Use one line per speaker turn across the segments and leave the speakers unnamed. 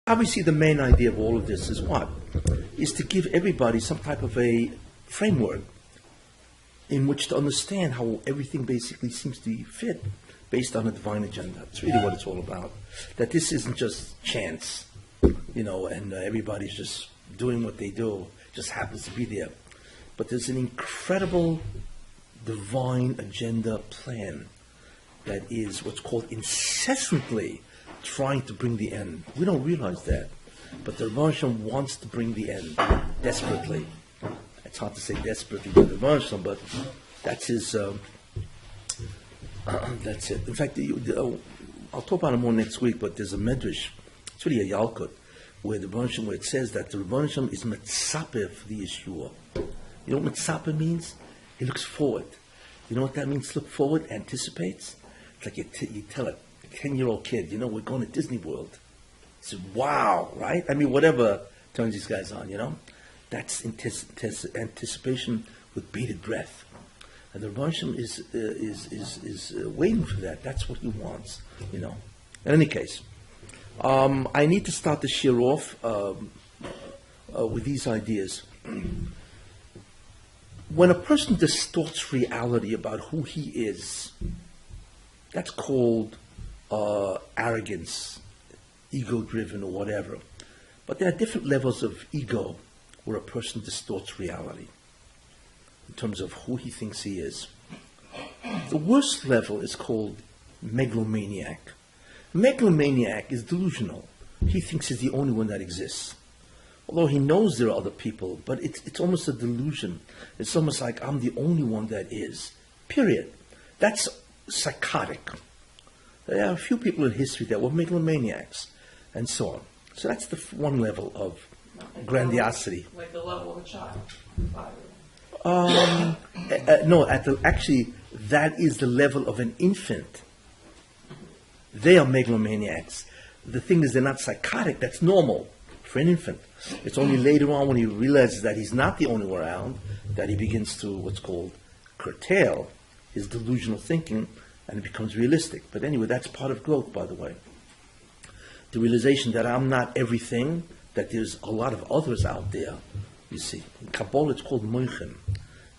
Obviously, the main idea of all of this is what? Is to give everybody some type of a framework in which to understand how everything basically seems to fit based on a divine agenda. It's really what it's all about. That this isn't just chance, and everybody's just doing what they do, just happens to be there. But there's an incredible divine agenda plan that is what's called incessantly trying to bring the end. We don't realize that, but the Revelation wants to bring the end desperately. It's hard to say desperately by the Revelation, but that's his. That's it. In fact, I'll talk about it more next week. But there's a medrash. It's really a Yalkut, where it says that the Revelation is mitzapeh for the Yeshua. You know what mitzapeh means? He looks forward. You know what that means? Look forward, anticipates. It's like you tell a 10-year-old kid, we're going to Disney World. He says, wow, right? I mean, whatever turns these guys on, That's anticipation with bated breath. And the Russian is waiting for that. That's what he wants, In any case, I need to start this year off with these ideas. When a person distorts reality about who he is, that's called arrogance, ego-driven or whatever. But there are different levels of ego where a person distorts reality in terms of who he thinks he is. The worst level is called megalomaniac. Megalomaniac is delusional. He thinks he's the only one that exists. Although he knows there are other people, but it's almost a delusion. It's almost like I'm the only one that is. Period. That's psychotic. There are a few people in history that were megalomaniacs, and so on. So that's the one level of grandiosity.
Like the level of a child.
No, actually, that is the level of an infant. They are megalomaniacs. The thing is, they're not psychotic. That's normal for an infant. It's only later on when he realizes that he's not the only one around that he begins to what's called curtail his delusional thinking, and it becomes realistic. But anyway, that's part of growth, by the way. The realization that I'm not everything, that there's a lot of others out there, you see. In Kabbalah, it's called moichin.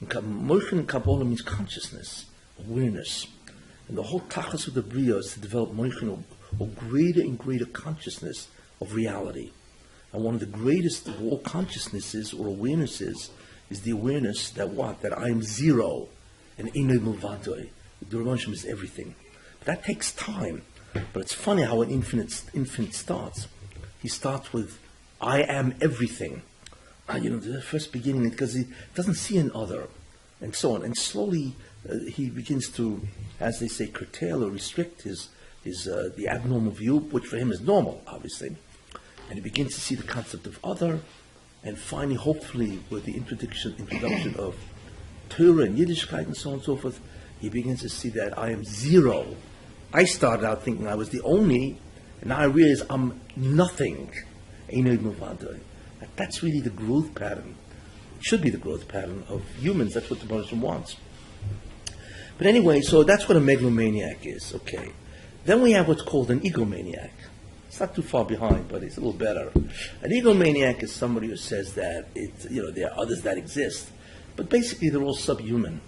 Moichin in Kabbalah means consciousness, awareness. And the whole tachas of the Bria is to develop moichin, or greater and greater consciousness of reality. And one of the greatest of all consciousnesses or awarenesses is the awareness that what? That I am zero, and Einay Milvadoi. The Revelation is everything. But that takes time. But it's funny how an infant starts. He starts with, I am everything. The first beginning, because he doesn't see an other, and so on. And slowly he begins to, as they say, curtail or restrict the abnormal view, which for him is normal, obviously. And he begins to see the concept of other, and finally, hopefully, with the introduction of Torah and Yiddishkeit and so on and so forth, he begins to see that I am zero. I started out thinking I was the only, and now I realize I'm nothing. That's really the growth pattern. It should be the growth pattern of humans. That's what the Buddhism wants. But anyway, so that's what a megalomaniac is. Okay. Then we have what's called an egomaniac. It's not too far behind, but it's a little better. An egomaniac is somebody who says that there are others that exist, but basically they're all subhuman.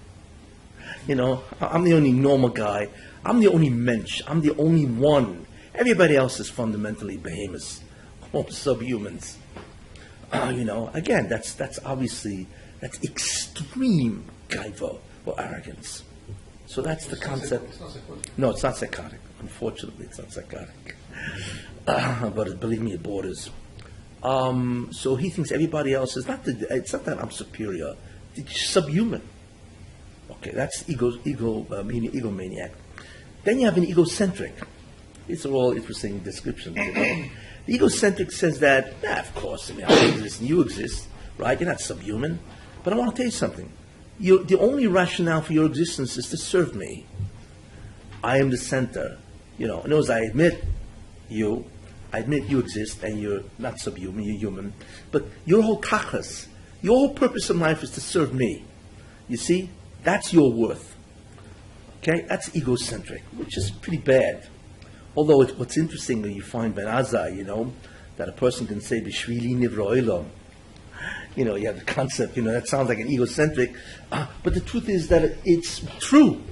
I'm the only normal guy. I'm the only mensch. I'm the only one. Everybody else is fundamentally behemoths, all subhumans. Again, that's obviously, that's extreme gaiva or arrogance. So that's the concept. No, it's not psychotic. Unfortunately, it's not psychotic. But believe me, it borders. So he thinks everybody else is it's not that I'm superior. It's subhuman. Okay, that's meaning egomaniac. Then you have an egocentric. These are all interesting descriptions. The egocentric says that, of course, I exist and you exist, right? You're not subhuman. But I want to tell you something. The only rationale for your existence is to serve me. I am the center. In other words, I admit you exist and you're not subhuman, you're human. But your whole tachas, your whole purpose in life is to serve me. You see? That's your worth. Okay? That's egocentric, which is pretty bad. Although what's interesting when you find Ben Azai, that a person can say, B'shvili nivra olam. You know, you have the concept, that sounds like an egocentric, but the truth is that it's true.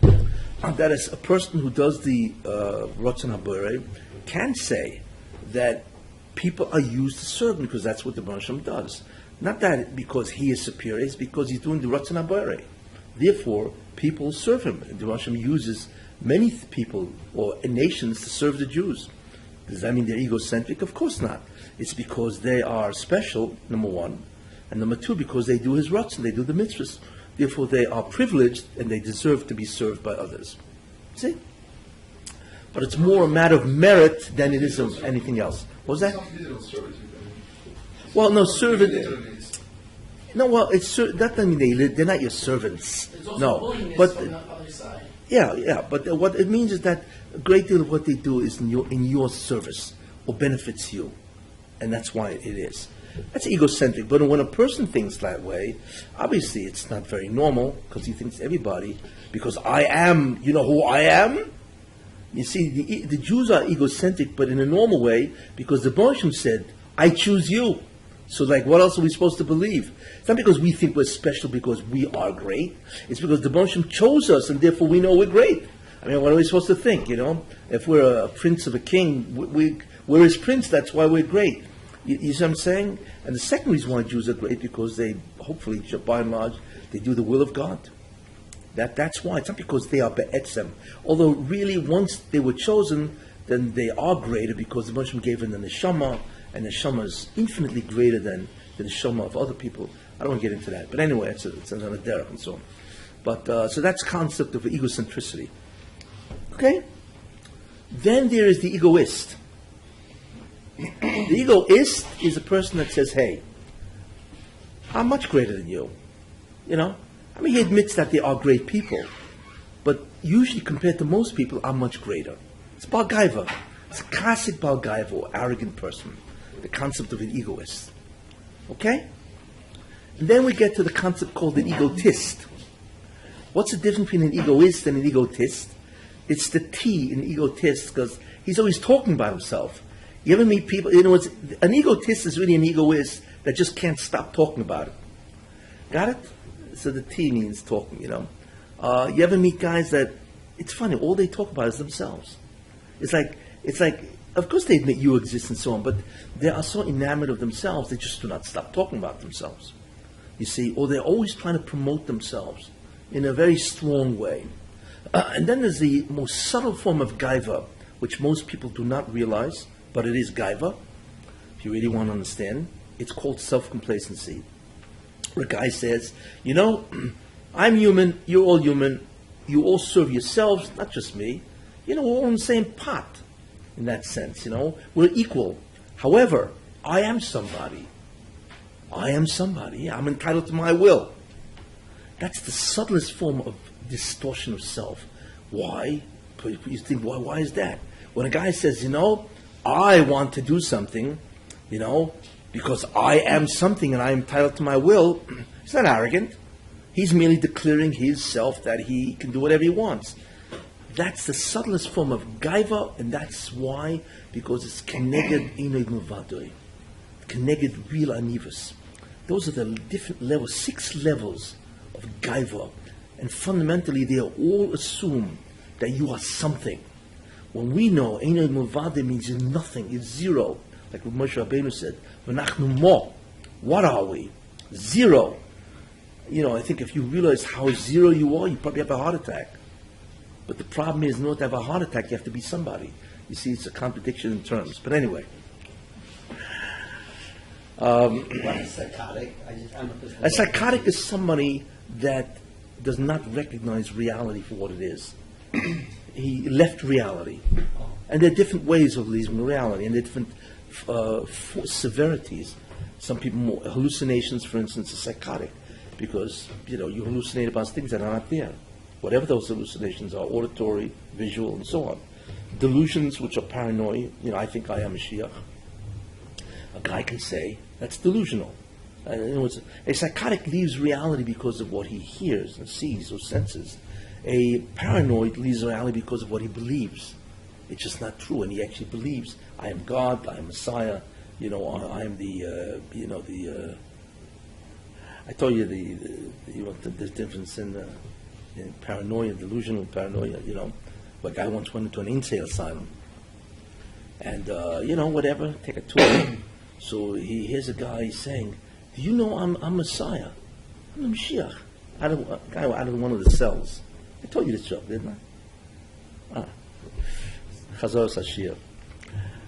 That is, a person who does the Ratzon HaBorei can say that people are used to serve him because that's what the Baruch Hashem does. Not that because he is superior, it's because he's doing the Ratzon HaBorei. Therefore, people serve him. The Baruch Hashem uses many people or nations to serve the Jews. Does that mean they're egocentric? Of course not. It's because they are special, number one, and number two, because they do his Ratzon, they do the mitzvahs. Therefore, they are privileged and they deserve to be served by others. See? But it's more a matter of merit than it is of anything else. What was that? Well, no, servant. No, well, that doesn't mean they're not your servants. No, but
on the other side.
Yeah. But what it means is that a great deal of what they do is in your service or benefits you, and that's why it is. That's egocentric. But when a person thinks that way, obviously it's not very normal because he thinks everybody. Because I am, you know who I am? You see, the Jews are egocentric, but in a normal way, because the Baruch Hashem said, I choose you. So what else are we supposed to believe? It's not because we think we're special because we are great. It's because the Baruch Hashem chose us, and therefore we know we're great. I mean, what are we supposed to think, If we're a prince of a king, we're his prince, that's why we're great. You see what I'm saying? And the second reason why Jews are great, because they, hopefully, by and large, they do the will of God. That's why. It's not because they are be'etzem. Although really, once they were chosen, then they are greater because the Baruch Hashem gave them the neshama, and the neshama is infinitely greater than the neshama of other people. I don't want to get into that. But anyway, it's another derech and so on. But so that's concept of egocentricity. Okay? Then there is the egoist. The egoist is a person that says, hey, I'm much greater than you. I mean, he admits that they are great people, but usually compared to most people, I'm much greater. It's Bar Gaiva. It's a classic Bar Gaiva, or arrogant person. The concept of an egoist. Okay? And then we get to the concept called an egotist. What's the difference between an egoist and an egotist? It's the T in egotist, because he's always talking about himself. You ever meet people, an egotist is really an egoist that just can't stop talking about it. Got it? So the T means talking, You ever meet guys that, it's funny, all they talk about is themselves. It's like, of course they admit you exist and so on, but they are so enamored of themselves, they just do not stop talking about themselves. You see, or they're always trying to promote themselves in a very strong way. And then there's the most subtle form of gaiva, which most people do not realize, but it is gaiva. If you really want to understand, it's called self-complacency. Where a guy says, I'm human, you're all human, you all serve yourselves, not just me. We're all in the same pot, in that sense, We're equal. However, I am somebody. I'm entitled to my will. That's the subtlest form of distortion of self. Why? You think, why is that? When a guy says, I want to do something, because I am something and I am entitled to my will, he's not arrogant. He's merely declaring his self that he can do whatever he wants. That's the subtlest form of gaiva, and that's why, because it's keneged inay muvadoi, keneged real anivus. Those are the different levels, 6 levels of gaiva, and fundamentally they all assume that you are something. When we know inay muvadoi means you're nothing, it's zero, like what Moshe Rabbeinu said, v'nachnu mo, what are we? Zero. I think if you realize how zero you are, you probably have a heart attack. But the problem is, in order to have a heart attack, you have to be somebody. You see, it's a contradiction in terms. But anyway.
What is psychotic?
A psychotic is somebody that does not recognize reality for what it is. He left reality. And there are different ways of leaving reality, and there are different severities. Some people, more hallucinations, for instance, are psychotic, because, you hallucinate about things that are not there. Whatever those hallucinations are, auditory, visual, and so on. Delusions, which are paranoid, I think I am a Mashiach. A guy can say, that's delusional. A psychotic leaves reality because of what he hears and sees or senses. A paranoid leaves reality because of what he believes. It's just not true, and he actually believes, I am God, I am Messiah, I am the, I told you the difference in paranoia, delusional paranoia, Like I once went into an insane asylum. And, whatever, take a tour. So here's a guy saying, do you know I'm Messiah? I'm the Mashiach. Out of one of the cells. I told you this joke, didn't I? Chazar Sashir.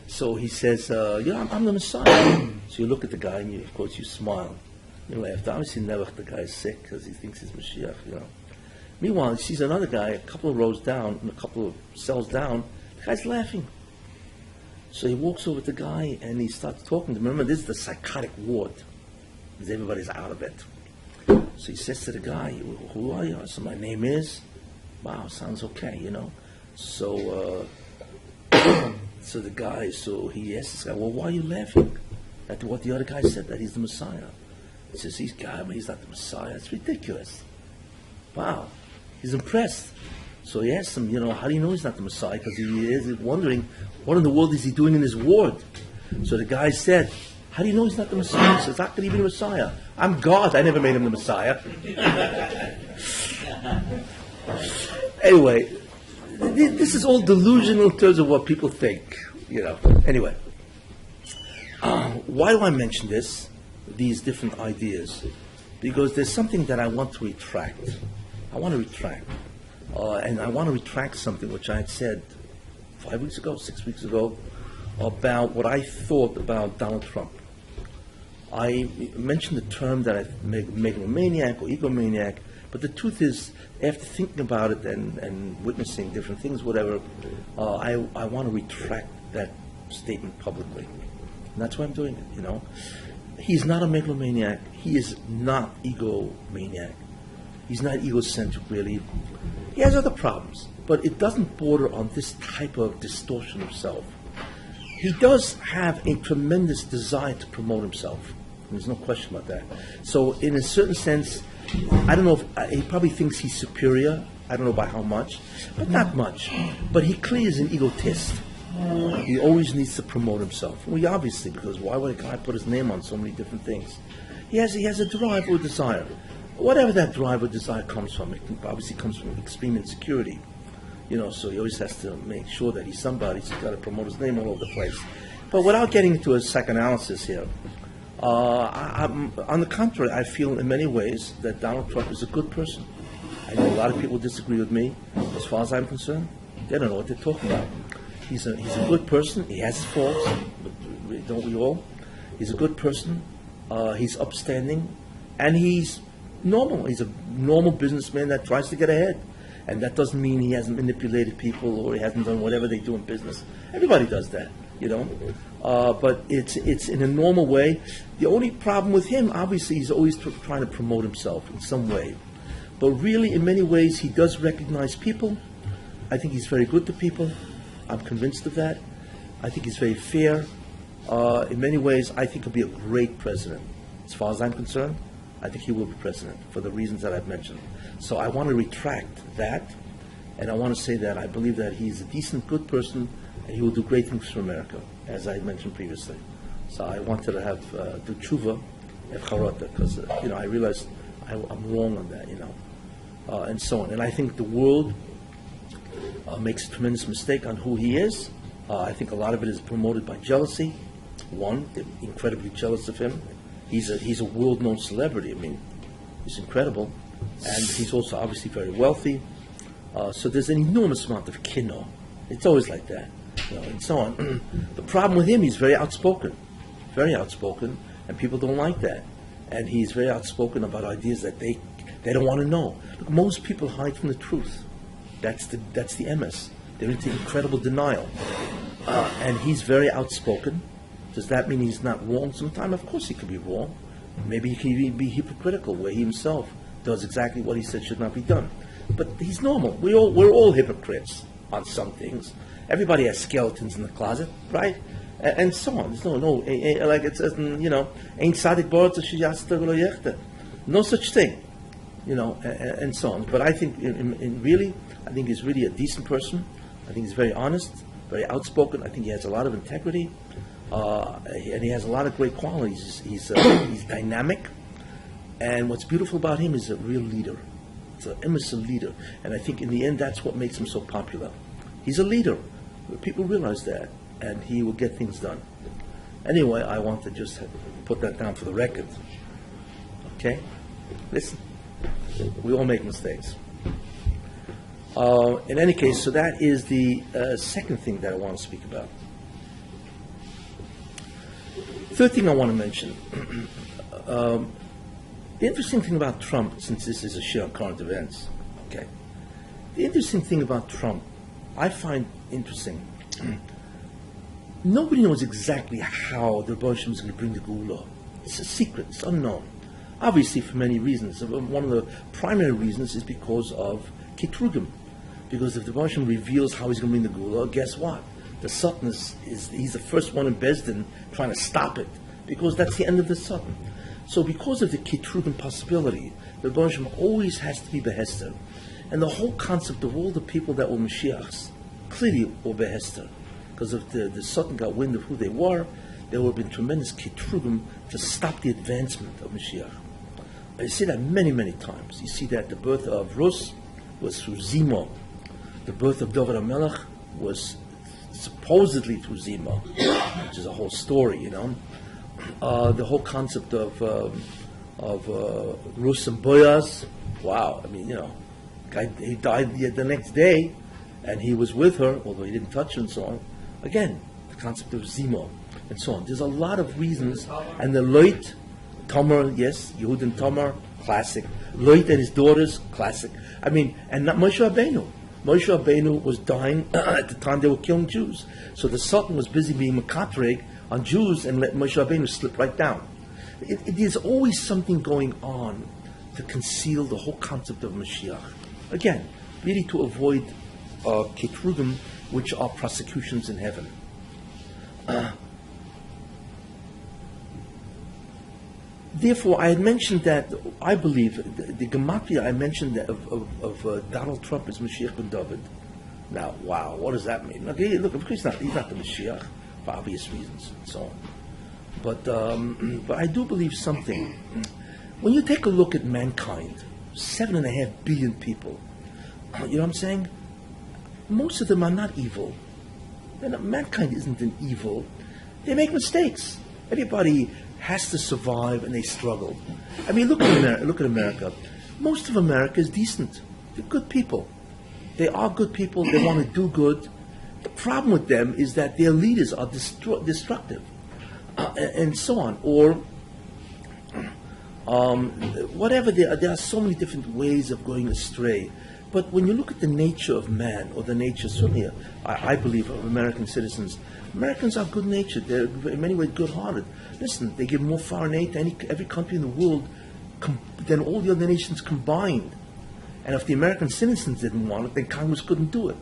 So he says, I'm the Messiah. So you look at the guy and of course you smile. You laugh. Obviously never the guy's sick because he thinks he's Mashiach, Meanwhile, he sees another guy a couple of rows down, and a couple of cells down. The guy's laughing. So he walks over to the guy and he starts talking to him. Remember, this is the psychotic ward, because everybody's out of it. So he says to the guy, who are you? So my name is, wow, sounds okay, So, so the guy, he asks this guy, well, why are you laughing at what the other guy said, that he's the Messiah? He says, he's not the Messiah. It's ridiculous. Wow. He's impressed. So he asks him, how do you know he's not the Messiah? Because he is wondering, what in the world is he doing in his ward? So the guy said, how do you know he's not the Messiah? He says, how could he be the Messiah? I'm God. I never made him the Messiah. Anyway, this is all delusional in terms of what people think, Anyway, why do I mention these different ideas? Because there's something that I want to retract. And I want to retract something which I had said 5 weeks ago, 6 weeks ago, about what I thought about Donald Trump. I mentioned the term that I megalomaniac or egomaniac, but the truth is, after thinking about it and witnessing different things, whatever, I want to retract that statement publicly. And that's why I'm doing it, He's not a megalomaniac. He is not egomaniac. He's not egocentric, really. He has other problems, but it doesn't border on this type of distortion of self. He does have a tremendous desire to promote himself. There's no question about that. So in a certain sense, I don't know if he probably thinks he's superior. I don't know by how much, but not much. But he clearly is an egotist. He always needs to promote himself. Well, obviously, because why would a guy put his name on so many different things? He has a drive or desire. Whatever that drive or desire comes from, it obviously comes from extreme insecurity. So he always has to make sure that he's somebody, so he's got to promote his name all over the place. But without getting into a psychoanalysis here, on the contrary, I feel in many ways that Donald Trump is a good person. I know a lot of people disagree with me. As far as I'm concerned, they don't know what they're talking about. He's a good person. He has his faults, but don't we all? He's a good person. He's upstanding, and he's normal. He's a normal businessman that tries to get ahead. And that doesn't mean he hasn't manipulated people or he hasn't done whatever they do in business. Everybody does that, But it's in a normal way. The only problem with him, obviously, he's always trying to promote himself in some way. But really, in many ways, he does recognize people. I think he's very good to people. I'm convinced of that. I think he's very fair. In many ways, I think he'll be a great president. As far as I'm concerned, I think he will be president for the reasons that I've mentioned. So I want to retract that, and I want to say that I believe that he's a decent, good person, and he will do great things for America, as I mentioned previously. So I wanted to have do tshuva at charata, because I realized I'm wrong on that, and so on. And I think the world makes a tremendous mistake on who he is. I think a lot of it is promoted by jealousy. One, they're incredibly jealous of him. He's a world-known celebrity. I mean, he's incredible. And he's also obviously very wealthy. So there's an enormous amount of kino. It's always like that, and so on. The problem with him, he's very outspoken, and people don't like that. And he's very outspoken about ideas that they don't want to know. Look, most people hide from the truth. That's the MS. They're into incredible denial. And he's very outspoken. Does that mean he's not wrong sometimes? Of course he could be wrong. Maybe he can even be hypocritical, where he himself does exactly what he said should not be done. But he's normal. We're all hypocrites on some things. Everybody has skeletons in the closet, right? And so on. There's no, like it says, ain't sadik bar no such thing, and so on. But I think, I think he's really a decent person. I think he's very honest, very outspoken. I think he has a lot of integrity. and he has a lot of great qualities. He's dynamic, and what's beautiful about him is a real leader. It's an imbecile leader, and I think in the end that's what makes him so popular. He's a leader. People realize that, and he will get things done. Anyway, I want to just put that down for the record. Okay? Listen, we all make mistakes. In any case, so that is the second thing that I want to speak about. Third thing I want to mention. The interesting thing about Trump, since this is a share on current events, okay? The interesting thing about Trump, I find interesting. Nobody knows exactly how the Rebbe is going to bring the Geulah. It's a secret. It's unknown. Obviously, for many reasons. One of the primary reasons is because of Ketrugim. Because if the Rebbe reveals how he's going to bring the Geulah, guess what? The Satan he's the first one in Besdin trying to stop it. Because that's the end of the Satan. So because of the Ketrugim possibility, the Rebbe always has to be Behester. And the whole concept of all the people that were Mashiachs clearly were Behester. Because if the Satan got wind of who they were, there would have been tremendous Ketrugim to stop the advancement of Mashiach. You see that many, many times. You see that the birth of Rus was through Zimo. The birth of David HaMelech was supposedly through Zimo, which is a whole story, you know. The whole concept of Rus and Boaz, wow, I mean, you know, he died the next day, and he was with her, although he didn't touch her and so on. Again, the concept of Zimo and so on. There's a lot of reasons, and the Loit, Tamar, yes, Yehud and Tamar, classic. Loit and his daughters, classic. I mean, and not Moshe Rabbeinu. Moshe Rabbeinu was dying at the time they were killing Jews. So the Sultan was busy being mekatreg on Jews and let Moshe Rabbeinu slip right down. There's always something going on to conceal the whole concept of Mashiach. Again, really to avoid Ketrugim, which are prosecutions in heaven. Therefore, I had mentioned that I believe the gematria I mentioned of Donald Trump is Mashiach ben David. Now, wow, what does that mean? Okay, look, of course he's not the Mashiach for obvious reasons and so on. But I do believe something. When you take a look at mankind, 7.5 billion people, you know what I'm saying? Most of them are not evil. Mankind isn't an evil. They make mistakes. Everybody has to survive, and they struggle. I mean, look at America. Most of America is decent. They're good people. They are good people. They want to do good. The problem with them is that their leaders are destructive, and so on. Or whatever. There are so many different ways of going astray. But when you look at the nature of man, or the nature, certainly, I believe, of American citizens, Americans are good-natured. They're in many ways good-hearted. Listen, they give more foreign aid to every country in the world than all the other nations combined. And if the American citizens didn't want it, then Congress couldn't do it.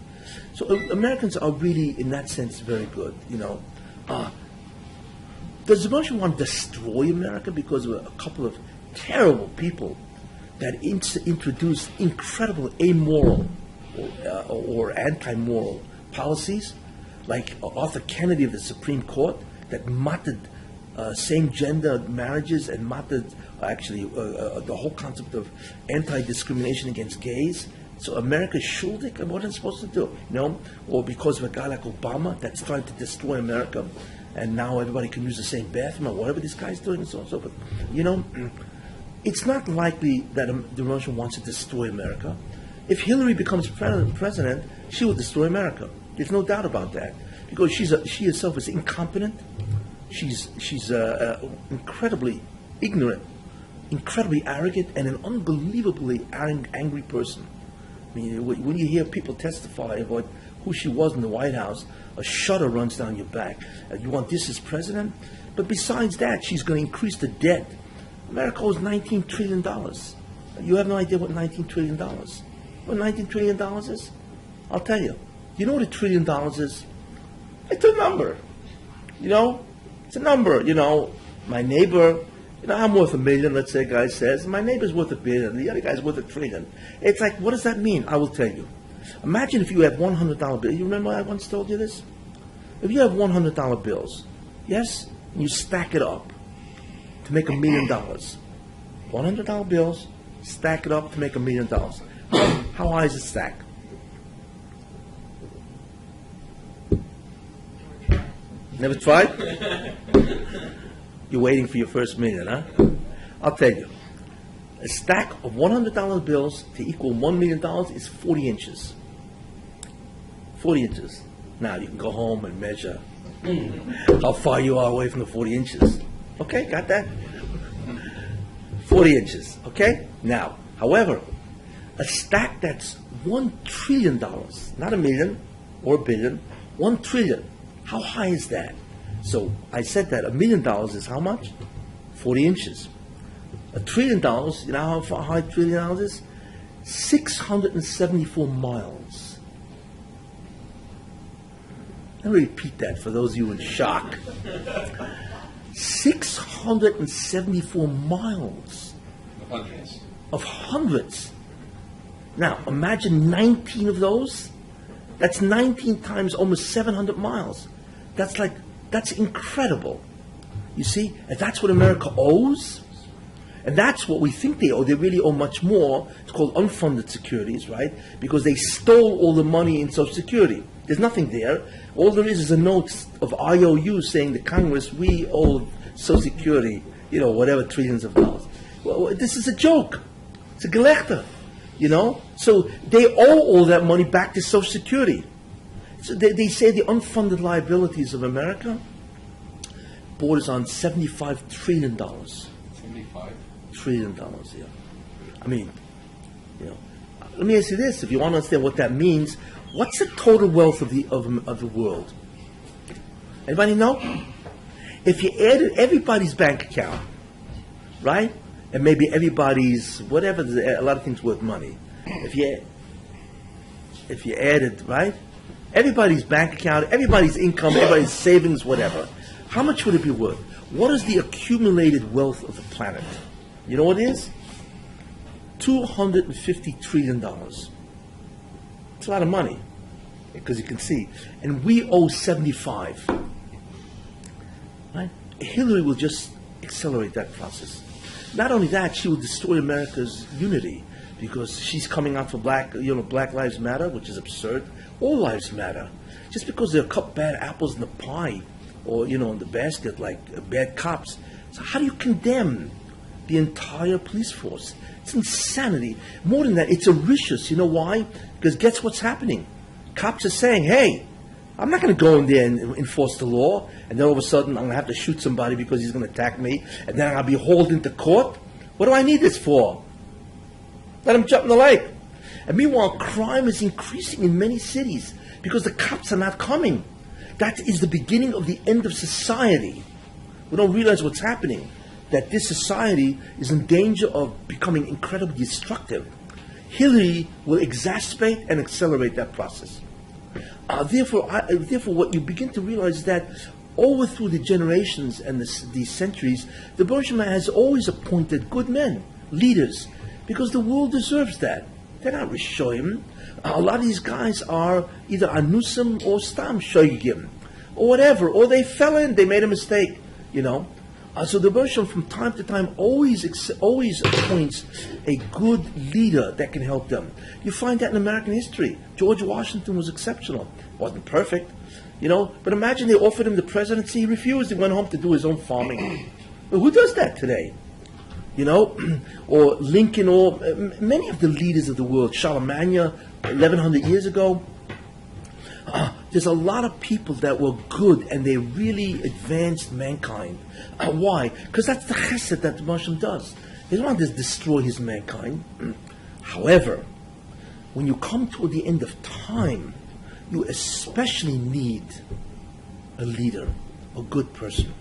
So Americans are really, in that sense, very good. You know, does the Russian want to destroy America because of a couple of terrible people that introduced incredible amoral or anti-moral policies, like Arthur Kennedy of the Supreme Court, that mocked same-gender marriages and mocked the whole concept of anti-discrimination against gays. So America's schuldig, and what are they supposed to do? You know, or because of a guy like Obama that's trying to destroy America, and now everybody can use the same bathroom or whatever this guy's doing and so on and so forth. You know, it's not likely that the Russian wants to destroy America. If Hillary becomes president, she will destroy America. There's no doubt about that, because she herself is incompetent. She's incredibly ignorant, incredibly arrogant, and an unbelievably angry person. I mean, when you hear people testify about who she was in the White House, a shudder runs down your back. You want this as president? But besides that, she's going to increase the debt. America owes $19 trillion. You have no idea what $19 trillion. What $19 trillion is? I'll tell you. You know what $1 trillion is? It's a number. You know? It's a number. You know, my neighbor, you know, I'm worth $1 million, let's say a guy says. My neighbor's worth $1 billion. The other guy's worth $1 trillion. It's like, what does that mean? I will tell you. Imagine if you have $100 bills. You remember I once told you this? If you have $100 bills, Yes? And you stack it up to make $1 million. $100 bills, stack it up to make $1 million. How high is it stacked? Never tried? You're waiting for your first million, huh? I'll tell you. A stack of $100 bills to equal $1 million is 40 inches. 40 inches. Now you can go home and measure how far you are away from the 40 inches. Okay, got that? 40 inches, okay? Now, however, a stack that's $1 trillion, not a million or a billion, 1 trillion. How high is that? So I said that $1 million is how much? 40 inches. $1 trillion, you know how high $1 trillion is? 674 miles. Let me repeat that for those of you in shock. 674 miles of hundreds. Now, imagine 19 of those. That's 19 times almost 700 miles. That's incredible. You see, and that's what America owes. And that's what we think they owe. They really owe much more. It's called unfunded securities, right? Because they stole all the money in Social Security. There's nothing there. All there is a note of IOU saying to Congress, we owe Social Security, whatever trillions of dollars. Well, this is a joke. It's a gelächter, So they owe all that money back to Social Security. So they say the unfunded liabilities of America borders on $75 trillion.
75
trillion dollars, yeah. I mean, let me ask you this: if you want to understand what that means, what's the total wealth of the world? Anybody know? If you added everybody's bank account, right, and maybe everybody's whatever, a lot of things worth money. If you added, right, everybody's bank account, everybody's income, everybody's savings, whatever, how much would it be worth? What is the accumulated wealth of the planet? You know what it is? $250 trillion. It's a lot of money, because you can see. And we owe 75. Right? Hillary will just accelerate that process. Not only that, she will destroy America's unity, because she's coming out for Black Lives Matter, which is absurd. All lives matter. Just because there are a couple bad apples in the pie, or in the basket, like bad cops. So how do you condemn the entire police force? It's insanity. More than that, it's avaricious. You know why? Because guess what's happening? Cops are saying, hey, I'm not going to go in there and enforce the law, and then all of a sudden I'm going to have to shoot somebody because he's going to attack me, and then I'll be hauled into court. What do I need this for? Let him jump in the lake. And meanwhile, crime is increasing in many cities because the cops are not coming. That is the beginning of the end of society. We don't realize what's happening, that this society is in danger of becoming incredibly destructive. Hillary will exacerbate and accelerate that process. Therefore, what you begin to realize is that over through the generations and these centuries, the Bourgeois has always appointed good men, leaders, because the world deserves that. They're not Rishoyim. A lot of these guys are either Anusim or Stam Shoygim, or whatever, or they fell in, they made a mistake, So the Bourgeois from time to time always appoints a good leader that can help them. You find that in American history. George Washington was exceptional. Wasn't perfect, but imagine they offered him the presidency, he refused, he went home to do his own farming. Well, who does that today? Or Lincoln, or many of the leaders of the world, Charlemagne, 1100 years ago. There's a lot of people that were good and they really advanced mankind. Why? Because that's the chesed that the Muslim does. He doesn't want to destroy his mankind. However, when you come to the end of time, you especially need a leader, a good person,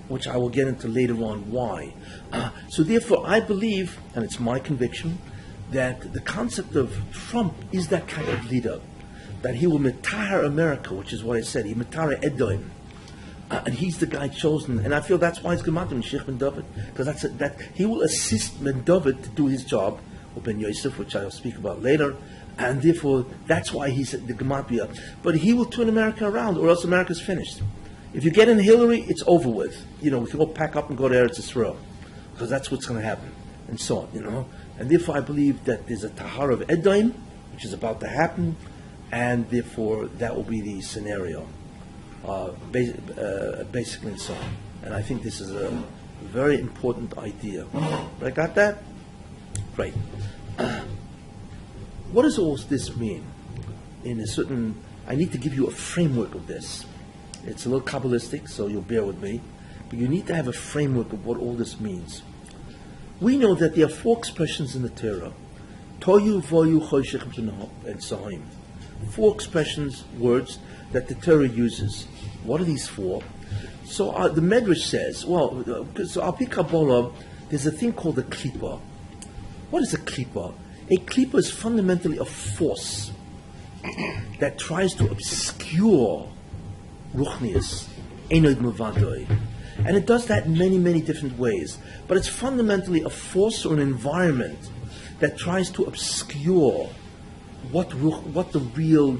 which I will get into later on why. So therefore, I believe, and it's my conviction, that the concept of Trump is that kind of leader, that he will mitahar America, which is what I said, he mitahar Edom, and he's the guy chosen, and I feel that's why he's gematim Sheikh Ben David, because that he will assist Ben David to do his job, or Ben Yosef, which I'll speak about later, and therefore that's why he's the gematria. But he will turn America around, or else America's finished. If you get in Hillary, it's over with. We can all pack up and go to Eretz Yisrael, because that's what's going to happen, and so on, And therefore, I believe that there's a Tahar of Edom, which is about to happen, and therefore, that will be the scenario, basically, and so on. And I think this is a very important idea. I got that? Right. What does all this mean? I need to give you a framework of this. It's a little Kabbalistic, so you'll bear with me. But you need to have a framework of what all this means. We know that there are 4 expressions in the Torah. Tohu, Voyu, Choshech, and Sahim. 4 expressions, words, that the Torah uses. What are these 4? So the Medrash says, so Al Pi Kabbalah, there's a thing called a klipa. What is a klipa? A klipa is fundamentally a force that tries to obscure Ruchnius, Enod Mavadoi. And it does that in many, many different ways. But it's fundamentally a force or an environment that tries to obscure what the real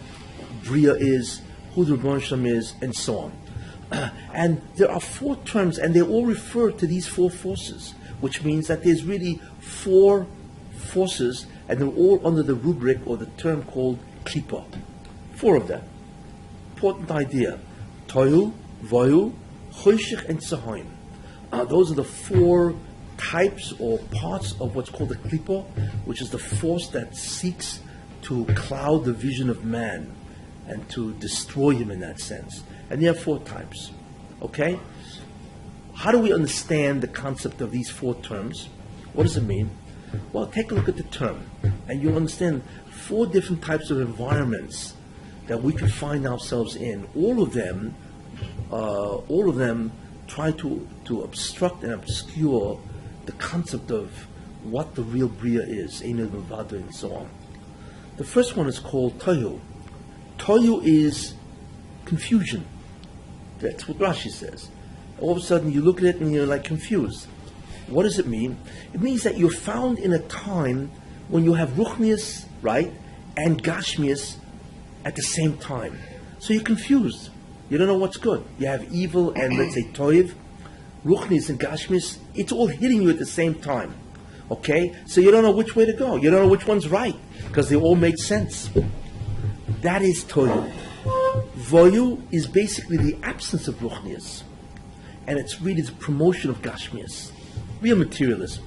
Bria is, who the Rebbeinu Shalom is, and so on. And there are 4 terms, and they all refer to these 4 forces, which means that there's really 4 forces, and they're all under the rubric or the term called klipa. 4 of them. Important idea. Tohu, Voyu, Choshech, and Sahim. Those are the 4 types or parts of what's called the klipa, which is the force that seeks to cloud the vision of man and to destroy him in that sense. And there are 4 types. Okay? How do we understand the concept of these 4 terms? What does it mean? Well, take a look at the term, and you'll understand 4 different types of environments that we can find ourselves in. All of them try to obstruct and obscure the concept of what the real Bria is, Enod Mavada, and so on. The first one is called Tohu. Tohu is confusion. That's what Rashi says. All of a sudden you look at it and you're like confused. What does it mean? It means that you're found in a time when you have Ruchnius, right, and Gashmius at the same time. So you're confused. You don't know what's good. You have evil and, let's say, Toiv, Ruchnius and Gashmius. It's all hitting you at the same time. Okay? So you don't know which way to go. You don't know which one's right, because they all make sense. That is Toiv. Voyu is basically the absence of Ruchnius. And it's really the promotion of Gashmius. Real materialism.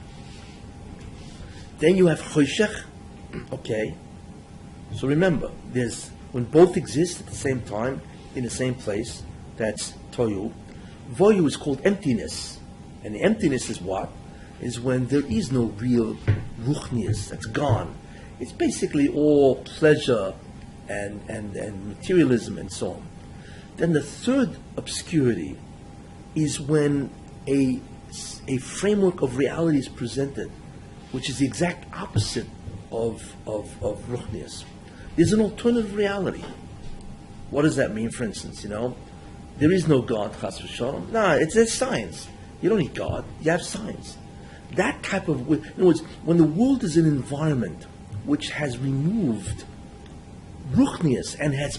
Then you have Choshech. Okay. So remember, when both exist at the same time, in the same place, that's Toyu. Voyu is called emptiness. And the emptiness is what? Is when there is no real Ruchnius. That's gone. It's basically all pleasure and materialism and so on. Then the third obscurity is when a framework of reality is presented, which is the exact opposite of Ruchnius. There's an alternative reality. What does that mean, for instance? There is no God, Chas v'Shalom. No, it's science. You don't need God. You have science. That type of... In other words, when the world is an environment which has removed Ruchnius and has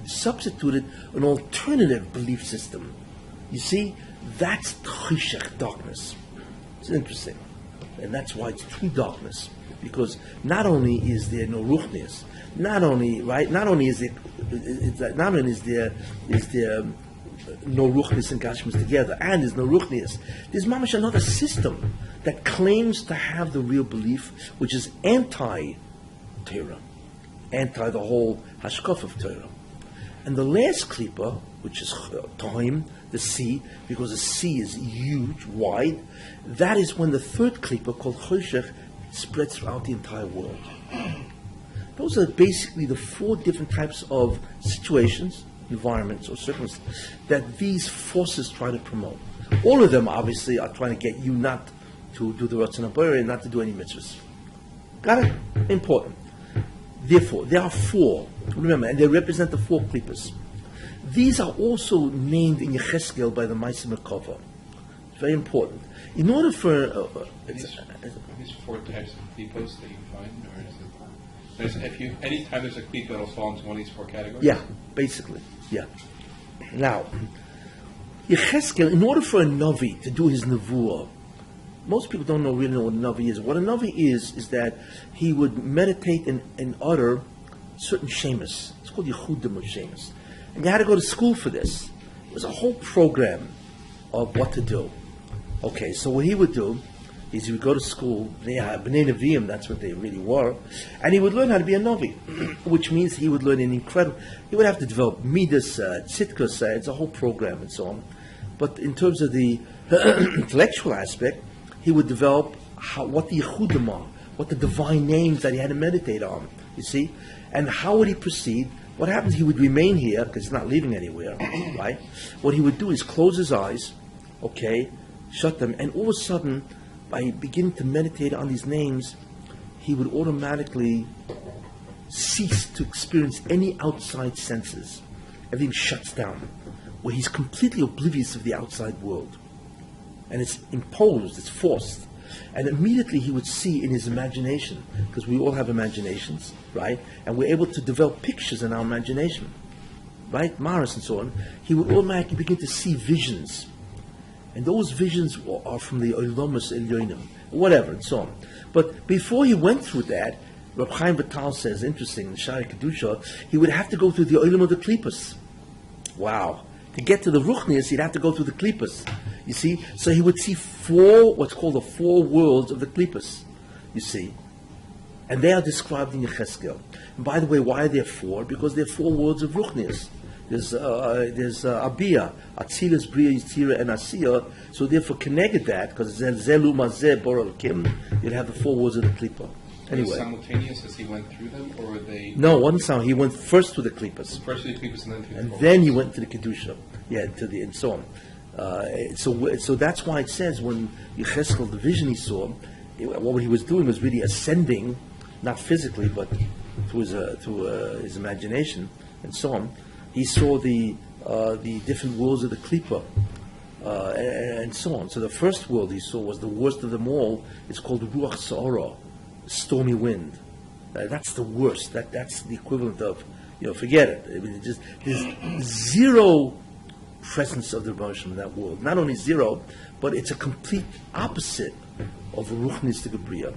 substituted an alternative belief system, you see, that's Choshech, darkness. It's interesting. And that's why it's true darkness. Because not only is there no Ruchnius, not only is there no Ruchnius and Gashmius together, and there's no Ruchnius, there's mamash another system that claims to have the real belief, which is anti-Torah, anti the whole hashkaf of Torah. And the last klipa, which is Tohim, the sea, because the sea is huge, wide, that is when the third klipa, called Choshech, spreads throughout the entire world. Those are basically the 4 different types of situations, environments, or circumstances that these forces try to promote. All of them, obviously, are trying to get you not to do the Ratzon HaBorei and not to do any mitzvahs. Got it? Important. Therefore, there are 4. Remember, and they represent the 4 klipas. These are also named in Yecheskel by the Meisim Merkava. It's very important. In order for...
Are these 4 types of klipos that you find, or is it... anytime there's a klipa, it'll fall into one of these 4 categories?
Yeah, basically, yeah. Now, Yecheskel, in order for a Navi to do his Nevuah, most people don't really know what a Navi is. What a Navi is that he would meditate and utter certain shemus. It's called Yehudim of shemus. And you had to go to school for this. It was a whole program of what to do. Okay, so what he would do is he would go to school, B'nai Nevi'im, that's what they really were, and he would learn how to be a Navi, which means he would learn an incredible, he would have to develop Midas, Tzitkus, it's a whole program and so on. But in terms of the intellectual aspect, he would develop what the Yehudim are, what the divine names that he had to meditate on, you see? And how would he proceed? What happens, he would remain here, because he's not leaving anywhere, right? What he would do is close his eyes, okay, shut them, and all of a sudden, by beginning to meditate on these names, he would automatically cease to experience any outside senses. Everything shuts down, where he's completely oblivious of the outside world. And it's imposed, it's forced. And immediately he would see in his imagination, because we all have imaginations, right? And we're able to develop pictures in our imagination, right? Maris and so on. He would automatically begin to see visions. And those visions are from the Olamus Elyonim, whatever, and so on. But before he went through that, Reb Chaim Vital says, interesting, in Shari Kedusha, he would have to go through the Olam of the Klippas. Wow. To get to the Ruchnias, he'd have to go through the Klippas. You see? So he would see what's called the four worlds of the Klippas. You see? And they are described in Yecheskel. And by the way, why are there four? Because there are four worlds of Ruchnias. There's Abiyah, Atzilus, Bria, Yitzira, and Asiya. So therefore, connected that, because Zelu, Mazeh, Boral, Kim, you'd have the four words of the Klippa. Anyway.
Simultaneous as he went through them, or were they?
No, one sound. He went first to the Klippas.
First to the Klippas and then through the four
then he
worlds.
went to the Kedusha. Yeah, to the, and so on. So that's why it says when Yecheskel, the vision he saw, what he was doing was really ascending, not physically, but through his imagination and so on. He saw the different worlds of the Klippa, and so on. So the first world he saw was the worst of them all. It's called Ruach Sa'ora, stormy wind. That's the worst. That's the equivalent of, forget it. I mean, there's zero presence of the Rebbeinu in that world. Not only zero, but it's a complete opposite of the Ruchnis to Gabriel.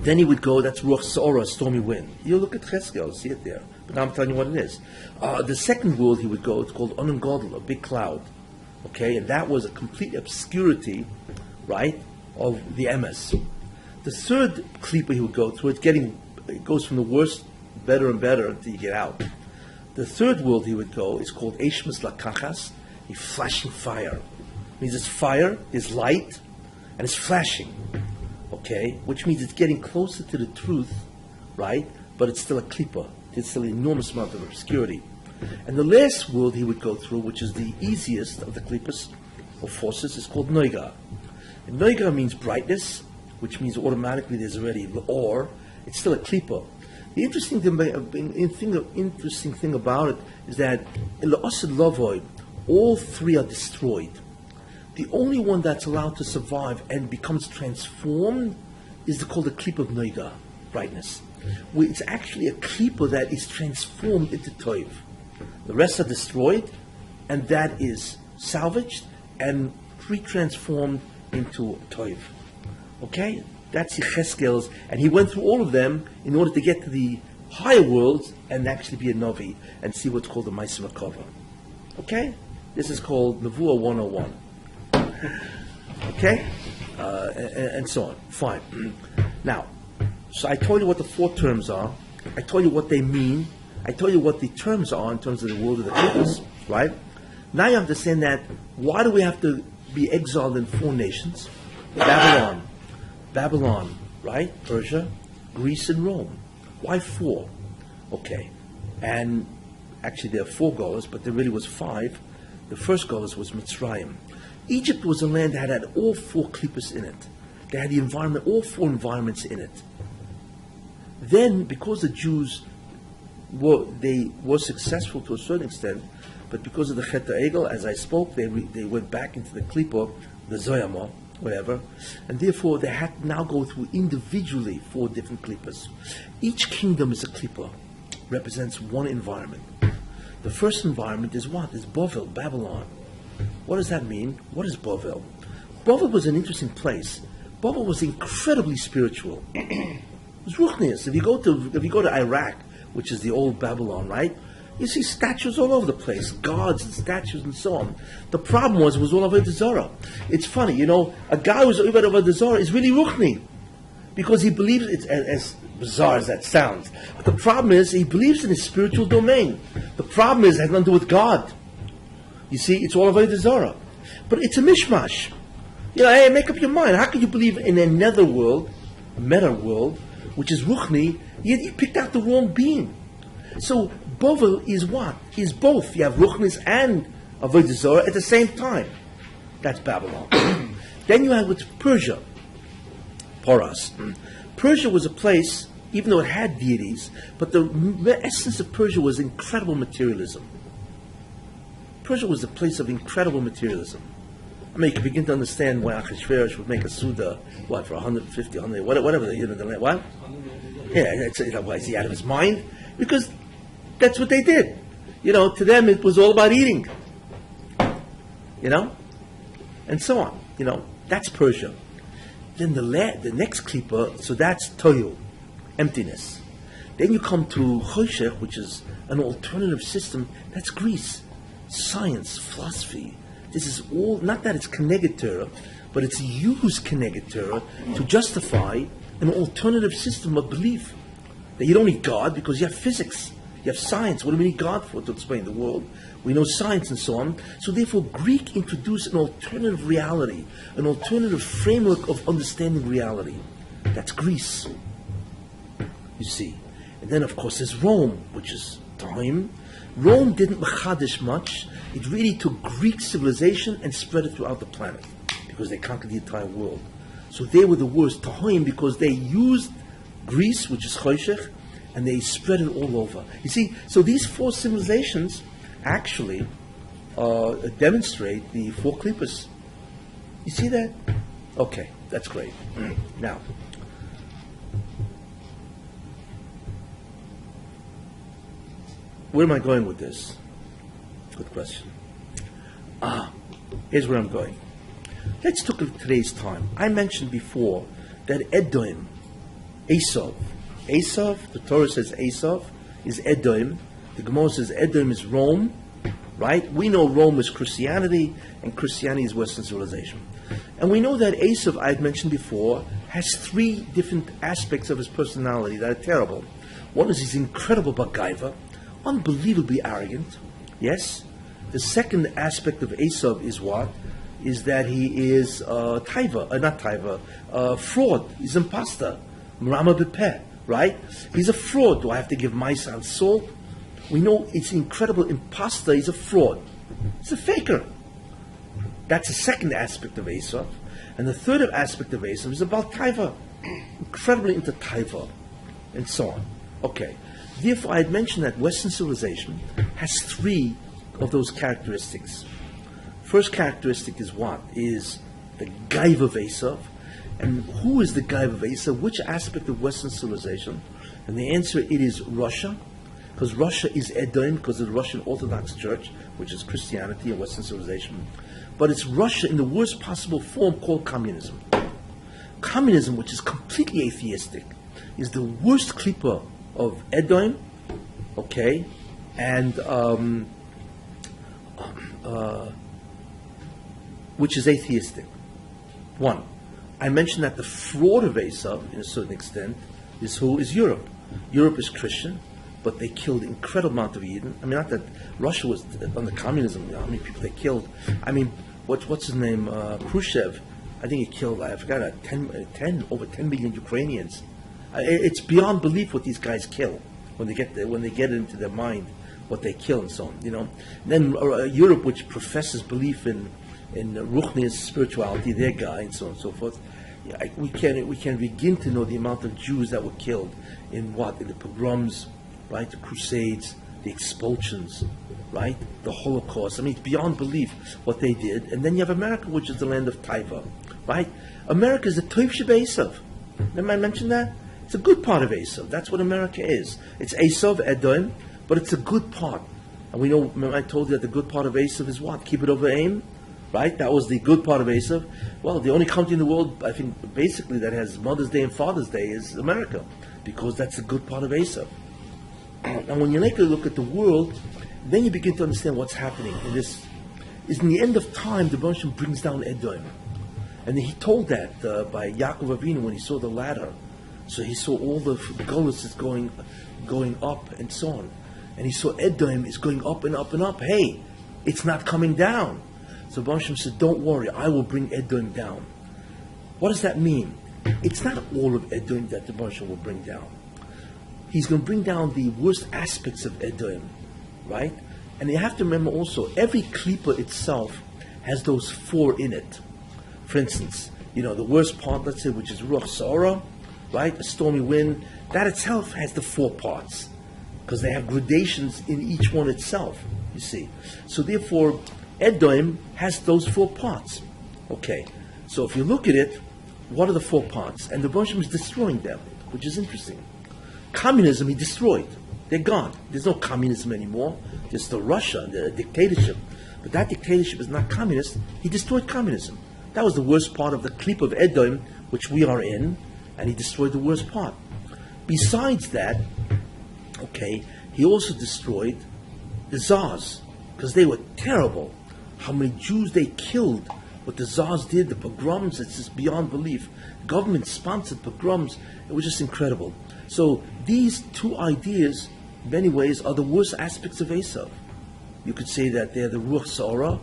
Then he would go, that's Ruach Sa'ora, stormy wind. You look at Cheskel, see it there. But now I'm telling you what it is. The second world he would go, it's called Onan Gadol, a big cloud. Okay, and that was a complete obscurity, right, of the Emes. The third Klippa he would go through, it goes from the worst, better and better until you get out. The third world he would go is called Eishmas Lakachas, a flashing fire. It means it's fire, there's light, and it's flashing. Okay? Which means it's getting closer to the truth, right? But it's still a Klippa. It's still an enormous amount of obscurity. And the last world he would go through, which is the easiest of the Klippas, or forces, is called Noiga. And Noiga means brightness, which means automatically there's already the or. It's still a Klippa. The interesting thing about it is that in the Asad Lavoy, all three are destroyed. The only one that's allowed to survive and becomes transformed is called the Klippa of Noiga, brightness. Where it's actually a Klippa that is transformed into Toiv. The rest are destroyed, and that is salvaged and re-transformed into Toiv. Okay? That's Yecheskel's, and he went through all of them in order to get to the higher worlds and actually be a Navi and see what's called the Ma'aseh Makava. Okay? This is called Nevuah 101. Okay? And so on. Fine. Now, so I told you what the four terms are. I told you what they mean. I told you what the terms are in terms of the world of the Klippas, right? Now you understand that why do we have to be exiled in four nations? Babylon, right? Persia, Greece, and Rome. Why four? Okay. And actually there are four goals, but there really was five. The first goal was Mitzrayim. Egypt was a land that had all four Klippas in it. They had the environment, all four environments in it. Then, because the Jews were successful to a certain extent, but because of the Chet HaEgel, as I spoke, they went back into the Klippa, the Zoyama, whatever, and therefore they had to now go through individually four different Klippas. Each kingdom is a Klippa, represents one environment. The first environment is what? Is Babylon. What does that mean? What is Bavel? Bavel was an interesting place. Bavel was incredibly spiritual. It was ruchnius. If you go to Iraq, which is the old Babylon, right? You see statues all over the place, gods and statues and so on. The problem was it was all Avodah Zarah. It's funny, a guy who's over Avodah Zarah is really ruchni, because he believes, it's as bizarre as that sounds, but the problem is he believes in his spiritual domain. The problem is it has nothing to do with God. You see, it's all Avodah Zarah. But it's a mishmash. Hey, make up your mind. How can you believe in a nether world, a meta world, which is ruchni, yet you picked out the wrong being? So Bovel is what? Is both. You have ruchnis and Avodah Zarah at the same time. That's Babylon. Then you have what's Persia. Poras. Persia was a place, even though it had deities, but the essence of Persia was incredible materialism. Persia was a place of incredible materialism. I mean, you can begin to understand why Achashverosh would make a Suda, for 150, 100, whatever, what? Yeah, why is he out of his mind? Because that's what they did. To them it was all about eating. And so on. That's Persia. Then the next klipa, so that's Toyu, emptiness. Then you come to Choshech, which is an alternative system. That's Greece. Science, philosophy. This is all, not that it's connected Torah, but it's used connected Torah to justify an alternative system of belief. That you don't need God because you have physics, you have science. What do we need God for? To explain the world. We know science and so on. So therefore Greek introduced an alternative reality, an alternative framework of understanding reality. That's Greece. You see. And then of course there's Rome, which is time. Rome didn't machadish much. It really took Greek civilization and spread it throughout the planet because they conquered the entire world. So they were the worst Tahim because they used Greece, which is Choshech, and they spread it all over. You see, so these four civilizations actually demonstrate the four klippas. You see that? Okay, that's great. Now, where am I going with this? Good question. Here's where I'm going. Let's look at today's time. I mentioned before that Edom, Eisav, the Torah says Eisav is Edom. The Gemara says Edom is Rome, right? We know Rome is Christianity, and Christianity is Western civilization. And we know that Eisav, I had mentioned before, has three different aspects of his personality that are terrible. One is he's incredible Bagaiva, unbelievably arrogant, yes. The second aspect of Eisav is what? Is that he is fraud. He's imposter. Mrama bepeh, right? He's a fraud. Do I have to give mice and salt? We know it's incredible imposter. He's a fraud. He's a faker. That's the second aspect of Eisav. And the third aspect of Eisav is about taiva. Incredibly into taiva. And so on. Okay. Therefore, I had mentioned that Western civilization has three of those characteristics. First characteristic is what? Is the Gaiva of Eisav. And who is the Gaiva of Eisav? Which aspect of Western civilization? And the answer, it is Russia. Because Russia is Edom, because of the Russian Orthodox Church, which is Christianity and Western civilization. But it's Russia in the worst possible form called communism. Communism, which is completely atheistic, is the worst klipa of Edom, okay, and which is atheistic. One, I mentioned that the fraud of Eisav, in a certain extent, is who? Is Europe. Europe is Christian, but they killed an incredible amount of Eden. I mean, not that Russia was under communism, how many people they killed. I mean, what's his name? Khrushchev, I think he killed, I forgot, over 10 million Ukrainians. It's beyond belief what these guys kill when they get it into their mind, what they kill and so on. Then Europe, which professes belief in Ruchni's spirituality, their guy and so on and so forth. We can begin to know the amount of Jews that were killed in the pogroms, right? The Crusades, the expulsions, right? The Holocaust. I mean, it's beyond belief what they did. And then you have America, which is the land of Taiva, right? America is the Toiv Sheba Eisav. Remember I mentioned that? It's a good part of Eisav. That's what America is. It's Eisav, Edom, but it's a good part. And we know, remember I told you that the good part of Eisav is what? Keep it over aim, right? That was the good part of Eisav. Well, the only country in the world, I think, basically that has Mother's Day and Father's Day is America, because that's the good part of Eisav. And when you take a look at the world, then you begin to understand what's happening in this. Is in the end of time, the Baruch Hashem brings down Edom. And he told that by Yaakov Avinu when he saw the ladder. So he saw all the Golus is going up and so on. And he saw Edom is going up and up and up. Hey, it's not coming down. So Baruch Hashem said, don't worry, I will bring Edom down. What does that mean? It's not all of Edom that the Baruch Hashem will bring down. He's going to bring down the worst aspects of Edom, right? And you have to remember also, every klipa itself has those four in it. For instance, the worst part, let's say, which is Ruach Sa'ora, right? A stormy wind, that itself has the 4 parts, because they have gradations in each one itself, you see. So therefore, Edom has those 4 parts. Okay, so if you look at it, what are the 4 parts? And the Baruch Hashem is destroying them, which is interesting. Communism, he destroyed. They're gone. There's no communism anymore. There's still Russia, the dictatorship. But that dictatorship is not communist. He destroyed communism. That was the worst part of the clip of Edom, which we are in, and he destroyed the worst part. Besides that, okay, he also destroyed the Tsars, because they were terrible. How many Jews they killed, what the Tsars did, the pogroms, it's just beyond belief. Government-sponsored pogroms, it was just incredible. So these 2 ideas, in many ways, are the worst aspects of Eisav. You could say that they're the Ruach Sa'ora,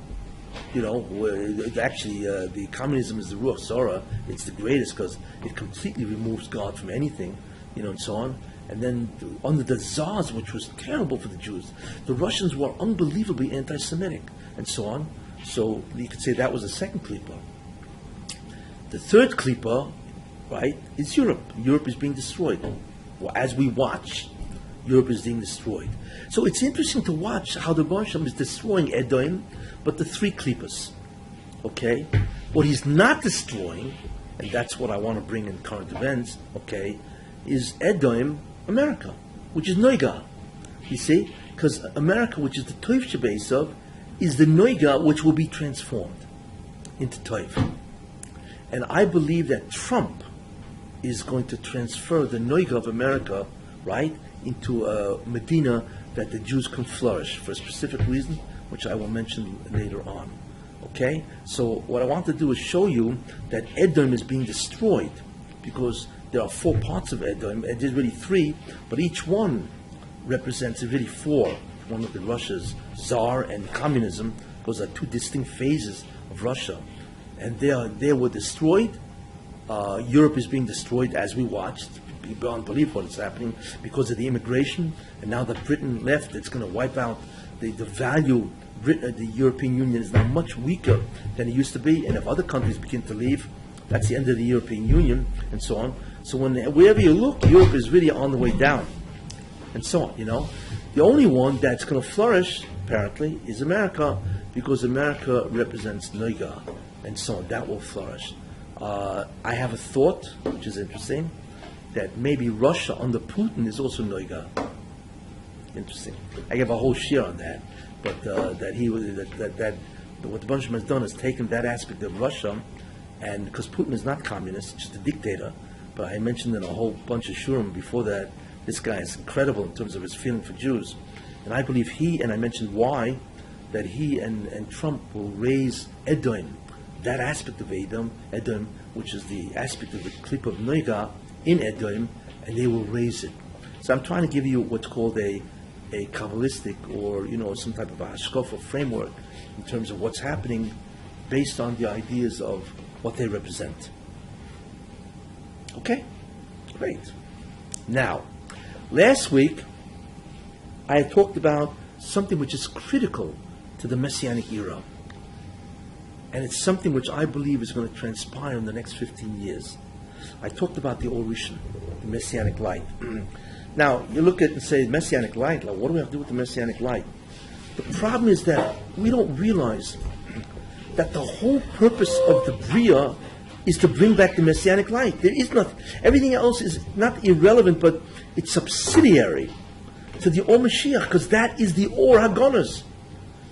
where actually the communism is the Ruach Sa'ora. It's the greatest because it completely removes God from anything, and so on. And then under the Tsars, which was terrible for the Jews, the Russians were unbelievably anti-Semitic, and so on. So you could say that was the second klipa. The third klipa, right, is Europe. Europe is being destroyed. Well, as we watch, Europe is being destroyed. So it's interesting to watch how the Baruch Hashem is destroying Edom, but the 3 klipas. Okay? What he's not destroying, and that's what I want to bring in current events, okay, is Edom, America, which is Noiga. You see? Because America, which is the Toiv Shebeisav, is the Noiga which will be transformed into Toiv. And I believe that Trump is going to transfer the Noiga of America, right, into a Medina that the Jews can flourish for a specific reason, which I will mention later on. Okay? So what I want to do is show you that Edom is being destroyed, because there are 4 parts of Edom, and there's really 3, but each one represents really 4. If one look at Russia's Tsar and communism, those are 2 distinct phases of Russia. And they were destroyed. Europe is being destroyed as we watched. Beyond belief what is happening because of the immigration. And now that Britain left, it's going to wipe out the value. The European Union is now much weaker than it used to be. And if other countries begin to leave, that's the end of the European Union, and so on. So wherever you look, Europe is really on the way down, and so on. The only one that's going to flourish, apparently, is America, because America represents Noiga, and so on. That will flourish. I have a thought, which is interesting, that maybe Russia under Putin is also Noiga. Interesting. I have a whole share on that, but what the Baruch Hashem has done is taken that aspect of Russia, and because Putin is not communist, just a dictator. But I mentioned in a whole bunch of shurim before that, this guy is incredible in terms of his feeling for Jews, and I believe and I mentioned why, that he and Trump will raise Edom, that aspect of Edom, which is the aspect of the clip of Noiga in Edom, and they will raise it. So I'm trying to give you what's called a Kabbalistic, or some type of a hashkafa framework in terms of what's happening based on the ideas of what they represent. Okay? Great. Now, last week I had talked about something which is critical to the Messianic era. And it's something which I believe is going to transpire in the next 15 years. I talked about the Orishan, the Messianic light. Now, you look at it and say, Messianic light, like, what do we have to do with the Messianic light? The problem is that we don't realize that the whole purpose of the Bria is to bring back the Messianic light. There is not, everything else is not irrelevant, but it's subsidiary to the Or Mashiach, because that is the Or Hagonas.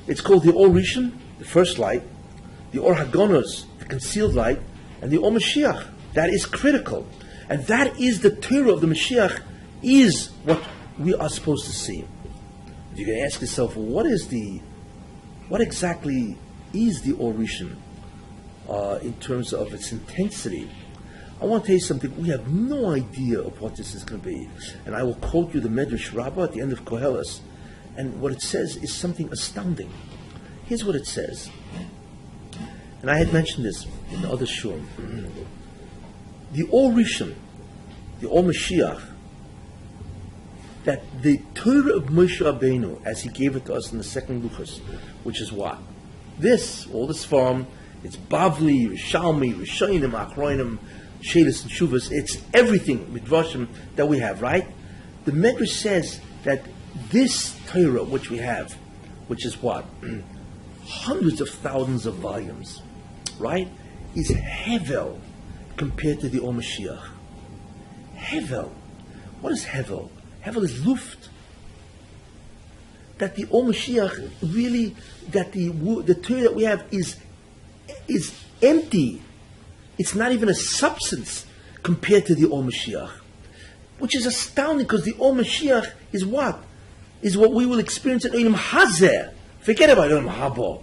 It's called the Orishan, the first light, the Or Hagonos, the concealed light, and the Or Mashiach. That is critical. And that is the Torah of the Mashiach, is what we are supposed to see. You're going to ask yourself, what exactly is the Or Rishon in terms of its intensity? I want to tell you something. We have no idea of what this is going to be. And I will quote you the Medrash Rabbah at the end of Koheles. And what it says is something astounding. Here's what it says. And I had mentioned this in the other shul. The Or Rishon, the Or Mashiach, that the Torah of Moshe Rabbeinu, as he gave it to us in the second Luchos, which is what? This, all this form, it's Bavli, Rishalmi, Rishonim, Achroinim, Shelis and Shuvas, it's everything, Midrashim, that we have, right? The Medrash says that this Torah, which we have, which is what? Hundreds of thousands of volumes, right? Is Hevel compared to the Or Mashiach. Hevel. What is Hevel? Hevel is Luft. That the Or Mashiach really, that the Torah that we have is empty. It's not even a substance compared to the Or Mashiach. Which is astounding, because the Or Mashiach is what? Is what we will experience in Edom Hazeh. Forget about Edom Habo.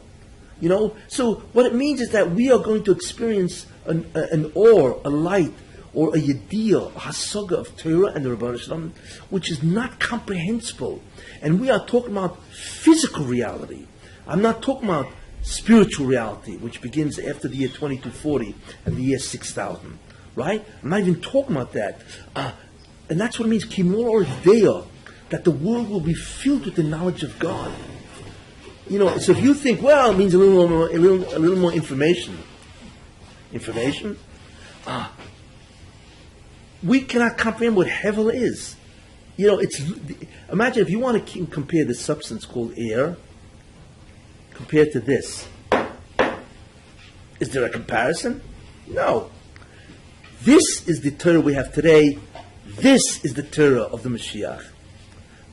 You know? So what it means is that we are going to experience an or, a light, or a yediyah, a hasaga of Torah and the Rebbeinu Shalom, which is not comprehensible. And we are talking about physical reality. I'm not talking about spiritual reality, which begins after the year 2240 and the year 6000. Right? I'm not even talking about that. And that's what it means, Kimor or Deya, that the world will be filled with the knowledge of God. You know, so if you think, well, it means a little more information. Information? We cannot comprehend what Hevel is. You know, imagine if you want to compare the substance called air compared to this. Is there a comparison? No. This is the Torah we have today. This is the Torah of the Mashiach.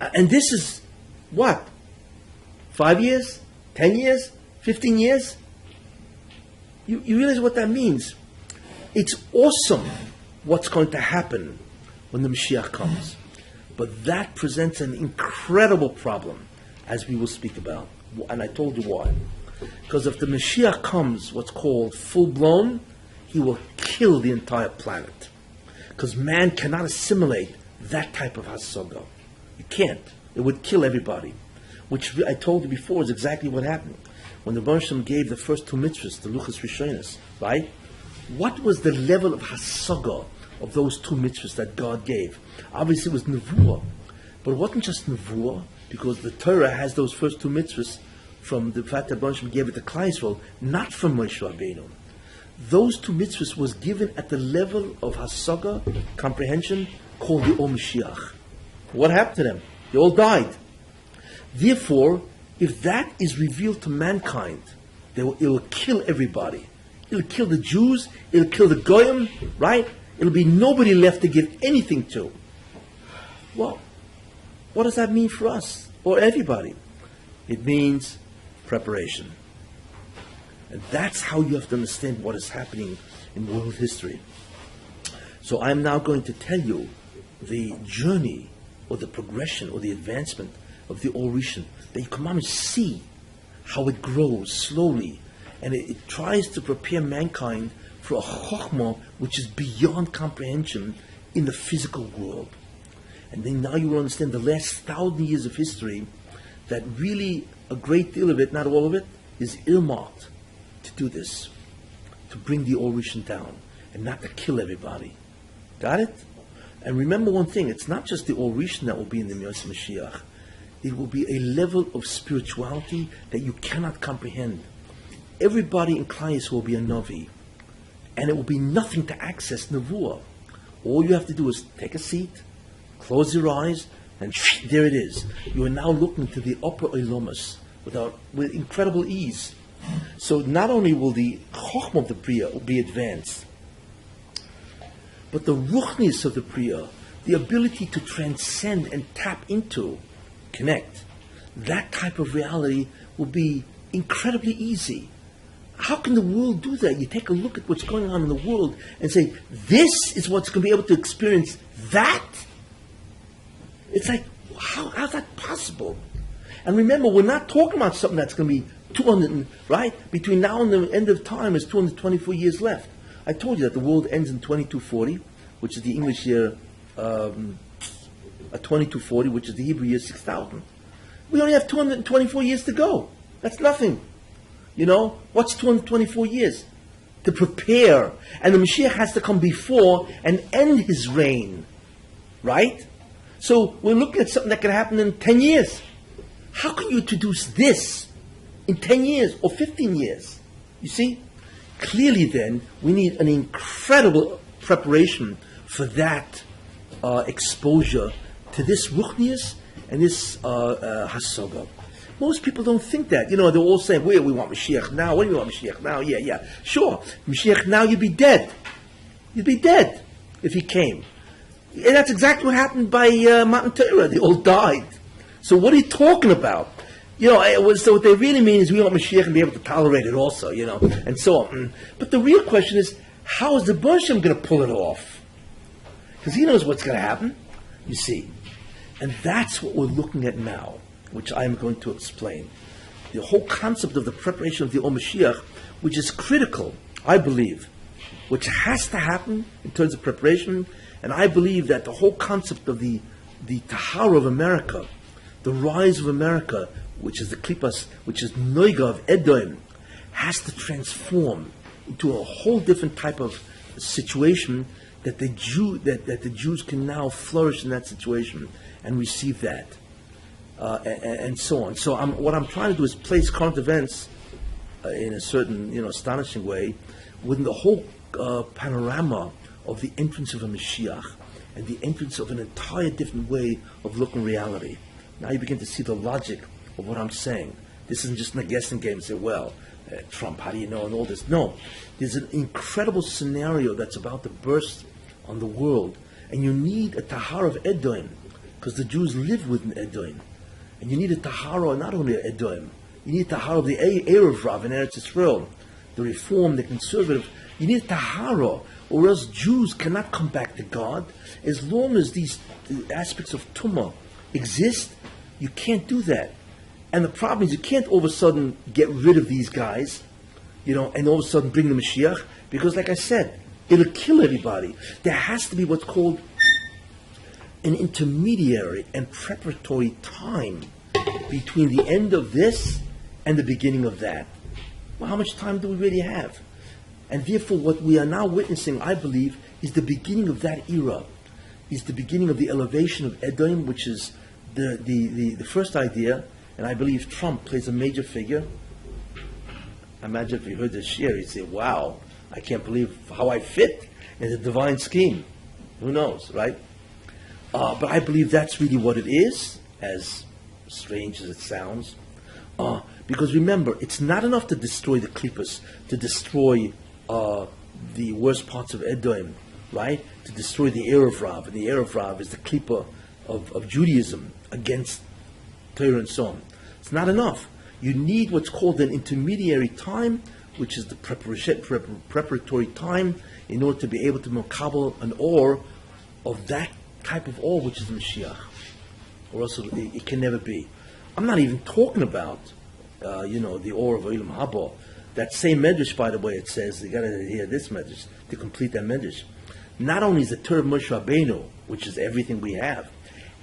And this is what? 5 years? 10 years? 15 years? You realize what that means? It's awesome what's going to happen when the Mashiach comes. But that presents an incredible problem, as we will speak about. And I told you why. Because if the Mashiach comes, what's called full-blown, he will kill the entire planet. Because man cannot assimilate that type of hasaga. You can't. It would kill everybody. Which I told you before is exactly what happened. When the Rebbeinu Shalom gave the first two mitzvahs, the Luchos Rishonos, right? What was the level of hasaga of those two mitzvahs that God gave? Obviously it was nevuah. But it wasn't just nevuah, because the Torah has those first two mitzvahs from the fact that the Rebbeinu Shalom gave it to Klal Yisrael, not from Moshe Rabbeinu. Those two mitzvahs was given at the level of hasaga, comprehension, called the Or Mashiach. What happened to them? They all died. Therefore, if that is revealed to mankind, it will kill everybody. It'll kill the Jews, it'll kill the Goyim, right? It'll be nobody left to give anything to. Well, what does that mean for us, or everybody? It means preparation. And that's how you have to understand what is happening in world history. So I'm now going to tell you the journey, or the progression, or the advancement of the Or Rishon, that you come on and see how it grows slowly, and it tries to prepare mankind for a chokhmah which is beyond comprehension in the physical world. And then now you will understand the last 1,000 years of history, that really a great deal of it, not all of it, is earmarked to do this, to bring the Or Rishon down, and not to kill everybody. Got it? And remember one thing, it's not just the Or Rishon that will be in the Miyos Mashiach. It will be a level of spirituality that you cannot comprehend. Everybody in Klal Yisrael will be a Navi, and it will be nothing to access Nevuah. All you have to do is take a seat, close your eyes, and there it is. You are now looking to the upper Olamas with incredible ease. So not only will the Chokhmah of the Priya be advanced, but the Ruchnis of the Priya, the ability to transcend and tap into, connect, that type of reality will be incredibly easy. How can the world do that? You take a look at what's going on in the world and say, this is what's going to be able to experience that? It's like, how's that possible? And remember, we're not talking about something that's going to be 200, right? Between now and the end of time is 224 years left. I told you that the world ends in 2240, which is the English year 2240, which is the Hebrew year 6000. We only have 224 years to go. That's nothing. You know, what's 224 years? To prepare. And the Mashiach has to come before and end his reign. Right? So we're looking at something that can happen in 10 years. How can you introduce this in 10 years or 15 years? You see? Clearly then, we need an incredible preparation for that exposure to this ruchnius and this hasoga. Most people don't think that. You know, they're all saying, well, we want Mashiach now. What do you want Mashiach now? Yeah. Sure. Mashiach now, you'd be dead. You'd be dead if he came. And that's exactly what happened by Matan Torah. They all died. So what are you talking about? You know, so what they really mean is we want Mashiach and be able to tolerate it also, you know, and so on. But the real question is, how is the Bershom going to pull it off? Because he knows what's going to happen, you see. And that's what we're looking at now, which I'm going to explain. The whole concept of the preparation of the Om Mashiach, which is critical, I believe, which has to happen in terms of preparation. And I believe that the whole concept of the Tahara of America, the rise of America, which is the Klippas, which is Noiga of Edom, has to transform into a whole different type of situation that the Jews can now flourish in that situation and receive that, and so on. So what I'm trying to do is place current events in a certain, astonishing way within the whole panorama of the entrance of a Mashiach and the entrance of an entire different way of looking reality. Now you begin to see the logic of what I'm saying. This isn't just a guessing game and say, well, Trump, how do you know, and all this. No. There's an incredible scenario that's about to burst on the world, and you need a Tahara of Edom, because the Jews live within Edom. And you need a Tahara not only of Edom, you need a Tahara of the Erev Rav in Eretz Yisrael, the Reform, the Conservative. You need a Tahara, or else Jews cannot come back to God. As long as these aspects of Tumah exist, you can't do that. And the problem is you can't all of a sudden get rid of these guys, and all of a sudden bring the Mashiach, because like I said, it'll kill everybody. There has to be what's called an intermediary and preparatory time between the end of this and the beginning of that. Well, how much time do we really have? And therefore what we are now witnessing, I believe, is the beginning of that era, is the beginning of the elevation of Edom, which is the first idea. And I believe Trump plays a major figure. Imagine if you heard this share, you'd say, wow, I can't believe how I fit in the divine scheme. Who knows, right? But I believe that's really what it is, as strange as it sounds. Because remember, it's not enough to destroy the Klippas, to destroy the worst parts of Edom, right? To destroy the Erev Rav. And the Erev Rav is the Klippa of Judaism against Torah and so on. It's not enough. You need what's called an intermediary time, which is the preparatory time, in order to be able to makabel an or of that type of or, which is the Mashiach. Or else it can never be. I'm not even talking about, the or of Olam Haba. That same medrash, by the way, it says, you got to hear this medrash to complete that medrash. Not only is the Torah of Moshe Rabbeinu, which is everything we have,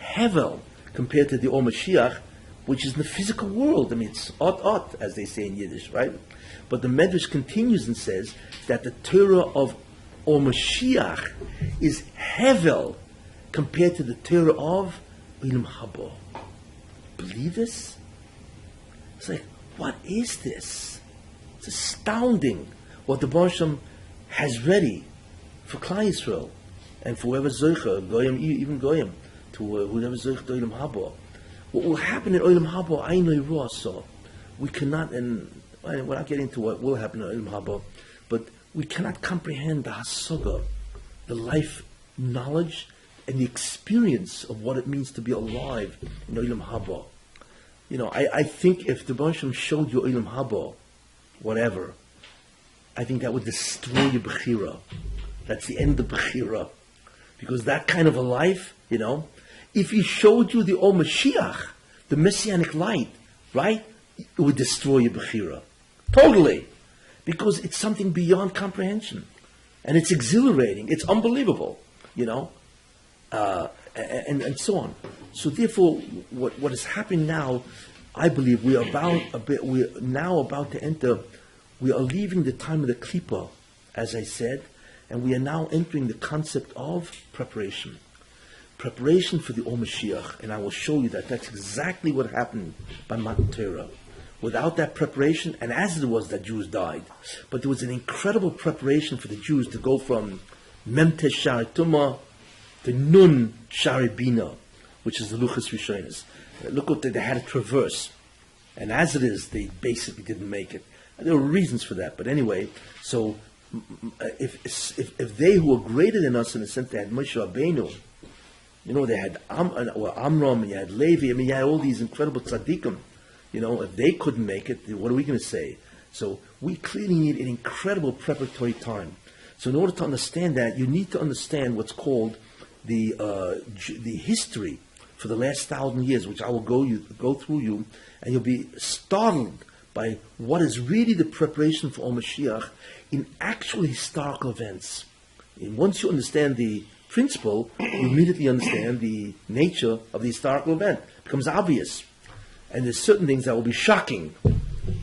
Hevel, compared to the Or Mashiach, which is in the physical world. I mean, it's ot, as they say in Yiddish, right? But the Medrash continues and says that the Torah of Or Mashiach is Hevel compared to the Torah of Olam Haba. Believe this? It's like, what is this? It's astounding what the Baruch Shem has ready for Klal Yisrael and for whoever Zoicha, Goyim, even Goyim, to whoever Zoicha to Olam Haba. What will happen in Olam Haba, I know so. We cannot, and we're not getting into what will happen in Olam Haba, but we cannot comprehend the hasoga, the life knowledge, and the experience of what it means to be alive in Olam Haba. I think if the Baruch Shem showed you Olam Haba, whatever, I think that would destroy your Bechira. That's the end of Bechira. Because that kind of a life, if he showed you the Or Mashiach, the messianic light, right, it would destroy your Bechira. Totally. Because it's something beyond comprehension. And it's exhilarating. It's unbelievable, and so on. So therefore, what is happening now, I believe we're now about to enter, we are leaving the time of the Klippa, as I said, and we are now entering the concept of preparation. Preparation for the Or Mashiach, and I will show you that that's exactly what happened by Matan Torah. Without that preparation, and as it was that Jews died, but there was an incredible preparation for the Jews to go from Memtes Shari Tumah to Nun Shari Bina, which is the Luchas Rishonis. Look what they had to traverse. And as it is, they basically didn't make it. And there were reasons for that. But anyway, so if they who were greater than us in the sense they had Moshe Rabbeinu, they had Amram, and you had Levi, you had all these incredible tzaddikim. If they couldn't make it, what are we going to say? So we clearly need an incredible preparatory time. So in order to understand that, you need to understand what's called the history for the last 1,000 years, which I will go through you, and you'll be startled by what is really the preparation for Or Mashiach in actual historical events. And once you understand the principle, you immediately understand the nature of the historical event. It becomes obvious. And there's certain things that will be shocking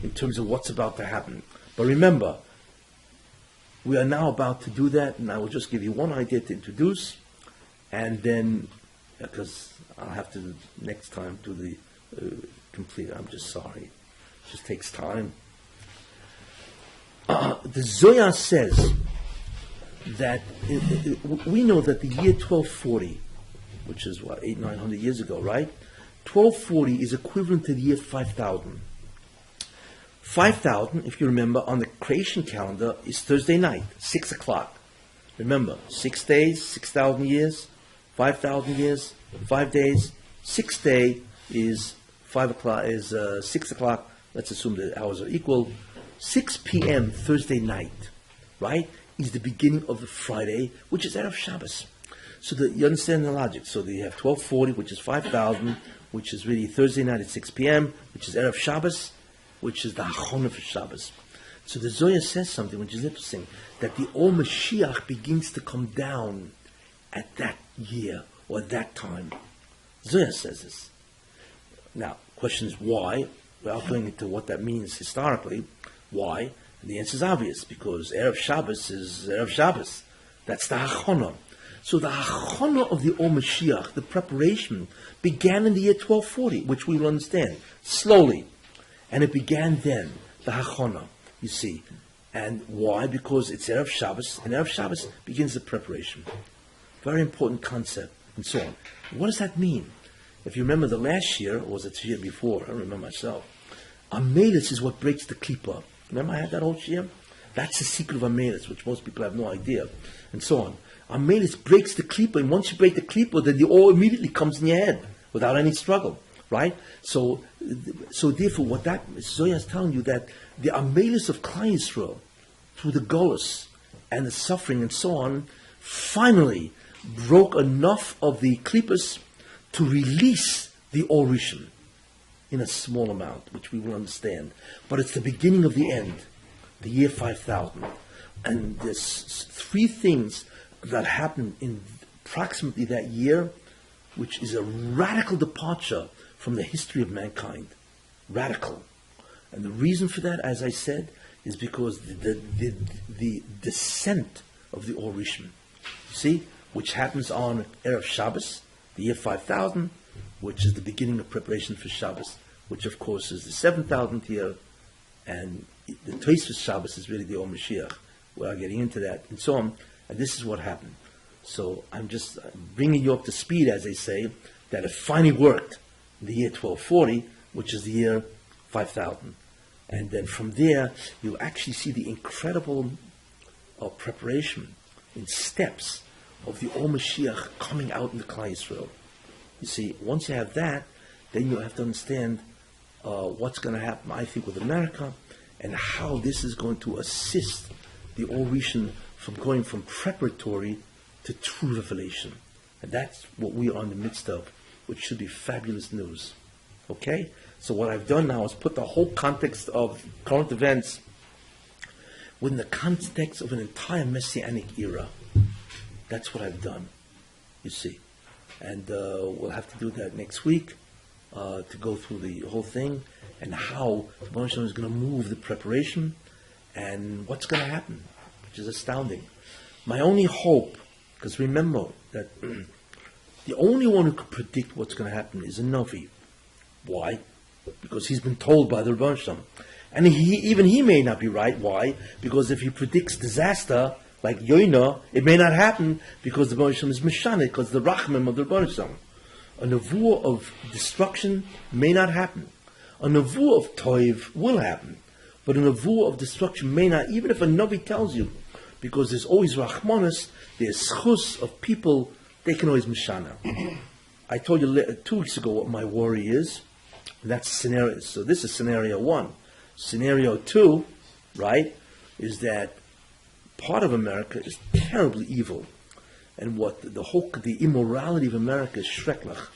in terms of what's about to happen. But remember, we are now about to do that, and I will just give you one idea to introduce, and then, because I'll have to next time do the complete, I'm just sorry. It just takes time. The Zohar says that we know that the year 1240, which is 800-900 years ago, right? 1240 is equivalent to the year 5000. 5000, if you remember, on the creation calendar is Thursday night, 6 o'clock. Remember, 6 days, 6,000 years, 5,000 years, 5 days. 6th day is 5 o'clock, is 6 o'clock. Let's assume the hours are equal. 6 p.m. Thursday night, right, is the beginning of the Friday, which is Erev Shabbos. So you understand the logic. So you have 1240, which is 5,000, which is really Thursday night at 6 p.m., which is Erev Shabbos, which is the Hachonah for Shabbos. So the Zohar says something which is interesting, that the Or Mashiach begins to come down at that year or that time. Zohar says this. Now, question is why? Without going into what that means historically, why? And the answer is obvious, because Erev Shabbos is Erev Shabbos. That's the Hachonah. So the Hachonah of the Or Mashiach, the preparation, began in the year 1240, which we will understand slowly. And it began then, the Hachonah, you see. And why? Because it's Erev Shabbos, and Erev Shabbos begins the preparation. Very important concept, and so on. What does that mean? If you remember the last year, or was it the year before? I don't remember myself. Amelis is what breaks the Klippa. Remember I had that whole year? That's the secret of Amelis, which most people have no idea, and so on. Amelis breaks the Klippa, and once you break the Klippa, then the Or immediately comes in your head, without any struggle, right? So therefore, what that Zohar is telling you, that the Amelis of Klal Yisrael, through the Golus, and the suffering, and so on, finally broke enough of the Klippas to release the Or Rishon in a small amount, which we will understand. But it's the beginning of the end, the year 5000. And there's three things that happened in approximately that year, which is a radical departure from the history of mankind. Radical. And the reason for that, as I said, is because the descent of the Or Rishon, you see, which happens on Erev Shabbos, the year 5000, which is the beginning of preparation for Shabbos, which of course is the 7,000th year, and the Tosfos Shabbos is really the Or Mashiach. We are getting into that, and so on. And this is what happened. So I'm just bringing you up to speed, as they say, that it finally worked in the year 1240, which is the year 5000. And then from there, you actually see the incredible preparation in steps of the Or Mashiach coming out in the Klal Yisrael. You see, once you have that, then you have to understand what's going to happen, I think, with America, and how this is going to assist the Orishon from going from preparatory to true revelation. And that's what we are in the midst of, which should be fabulous news. Okay? So what I've done now is put the whole context of current events within the context of an entire messianic era. That's what I've done, you see. And we'll have to do that next week to go through the whole thing and how the Baruch Shalom is going to move the preparation and what's going to happen, which is astounding. My only hope, because remember that the only one who can predict what's going to happen is a Navi. Why? Because he's been told by the Rebbeinu Shalom. And even he may not be right. Why? Because if he predicts disaster, like Yoina, it may not happen because the Rebbeinu Shalom is Messianic, because the Rachmim of the Rebbeinu Shalom. A nevuah of destruction may not happen. A nevuah of Toiv will happen. But a nevuah of destruction may not, even if a Navi tells you, because there's always Rachmanis, there's chus of people, they can always Mishana. I told you 2 weeks ago what my worry is. That's scenario. So this is scenario 1. Scenario 2, right, is that part of America is terribly evil. And what the immorality of America is shreklach.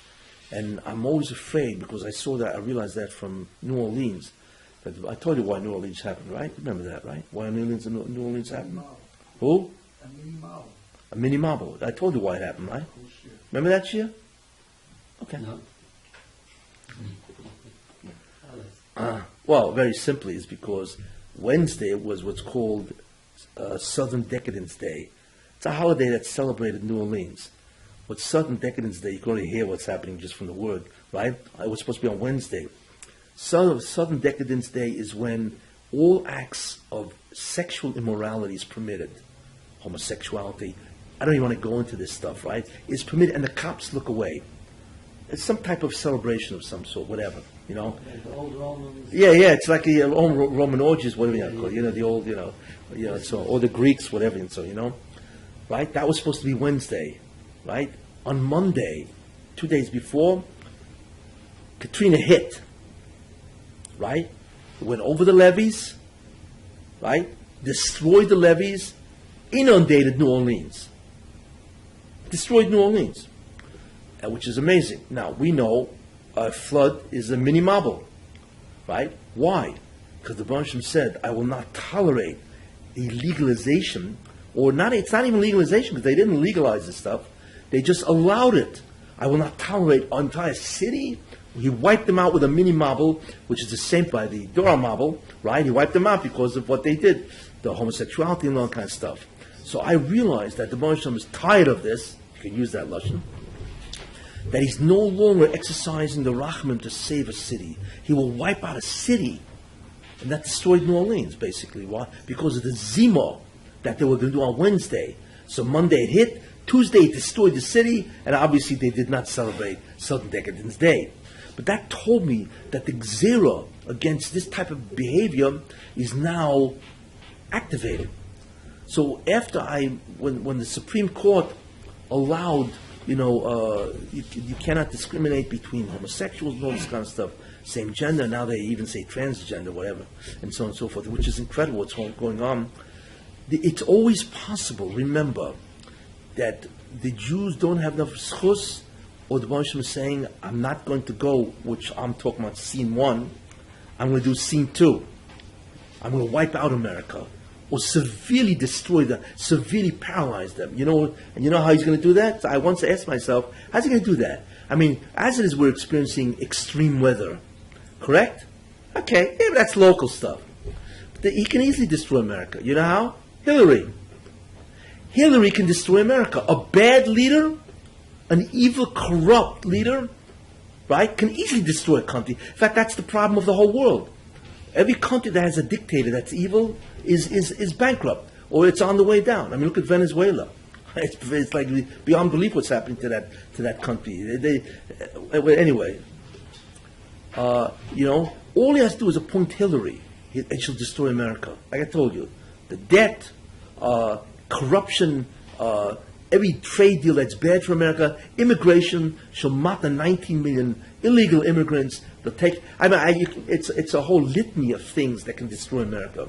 And I'm always afraid because I realized that from New Orleans. But I told you why New Orleans happened, right? Remember that, right? Why New Orleans happened? Who? A mini marble. I told you why it happened, right? Remember that year? Okay.
No.
Well, very simply, is because Wednesday was what's called Southern Decadence Day. It's a holiday that's celebrated in New Orleans. What's Southern Decadence Day? You can already hear what's happening just from the word, right? It was supposed to be on Wednesday. Southern Decadence Day is when all acts of sexual immorality is permitted. Homosexuality. I don't even want to go into this stuff, right? It's permitted, and the cops look away. It's some type of celebration of some sort, whatever, you know.
The old Romans.
Yeah, it's like the old Roman orgies, whatever you call it. The old, so or the Greeks, whatever, and so right. That was supposed to be Wednesday, right? On Monday, 2 days before, Katrina hit, right? It went over the levees, right? Destroyed the levees, inundated New Orleans, destroyed New Orleans. Which is amazing. Now, we know a flood is a mini marble, right? Why? Because the Baruch Shem said, I will not tolerate the legalization, or not. It's not even legalization, because they didn't legalize this stuff. They just allowed it. I will not tolerate an entire city. He wiped them out with a mini marble, which is the same by the Torah marble, right? He wiped them out because of what they did, the homosexuality and all that kind of stuff. So I realized that the Baruch Shem is tired of this. You can use that lashon. That he's no longer exercising the Rachmim to save a city. He will wipe out a city. And that destroyed New Orleans, basically. Why? Because of the Zima that they were going to do on Wednesday. So Monday it hit, Tuesday it destroyed the city, and obviously they did not celebrate Southern Decadence Day. But that told me that the Gzera against this type of behavior is now activated. So after when the Supreme Court allowed, you cannot discriminate between homosexuals and all this kind of stuff. Same gender, now they even say transgender, whatever, and so on and so forth, which is incredible what's going on. It's always possible, remember, that the Jews don't have enough schus, or the Baruch Shem is saying, I'm not going to go, which I'm talking about scene 1, I'm going to do scene 2. I'm going to wipe out America. Or severely destroy them, severely paralyze them. And you know how he's going to do that? So I once asked myself, how's he going to do that? I mean, as it is, we're experiencing extreme weather, correct? Okay, yeah, that's local stuff. But he can easily destroy America. You know how? Hillary. Hillary can destroy America. A bad leader, an evil, corrupt leader, right, can easily destroy a country. In fact, that's the problem of the whole world. Every country that has a dictator that's evil is bankrupt, or it's on the way down. I mean, look at Venezuela. It's like beyond belief what's happening to that country. Anyway, all he has to do is appoint Hillary, and she'll destroy America. Like I told you, the debt, corruption, every trade deal that's bad for America, immigration, she'll mata 19 million illegal immigrants. They'll take, it's a whole litany of things that can destroy America.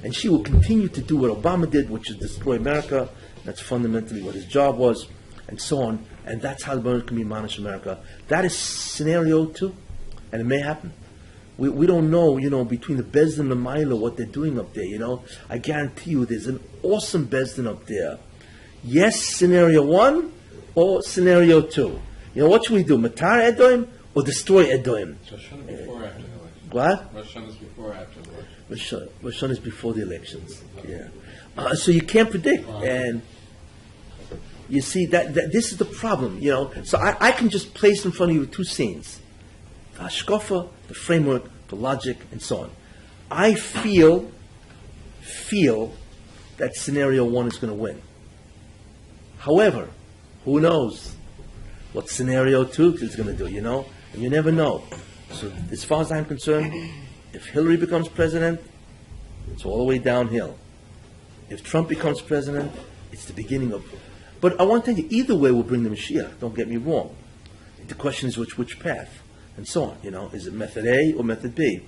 And she will continue to do what Obama did, which is destroy America. That's fundamentally what his job was, and so on. And that's how America can be managed America. That is scenario 2, and it may happen. We don't know, between the Bezdin and the Milo, what they're doing up there, I guarantee you there's an awesome Bezdin up there. Yes, scenario 1 or scenario 2. What should we do? Matar Edom or destroy Edom?
Rosh Hashanah before or after the election?
What?
Rosh Hashanah is before or after the election?
Rosh Hashanah is before the elections. Yeah. So you can't predict. And you see, that this is the problem, So I can just place in front of you 2 scenes. The hashkafa, the framework, the logic, and so on. I feel that scenario 1 is going to win. However, who knows what scenario 2 is going to do, And you never know. So as far as I'm concerned, if Hillary becomes president, it's all the way downhill. If Trump becomes president, it's the beginning of... But I want to tell you, either way will bring the Mashiach, don't get me wrong. The question is which path, and so on, Is it method A or method B?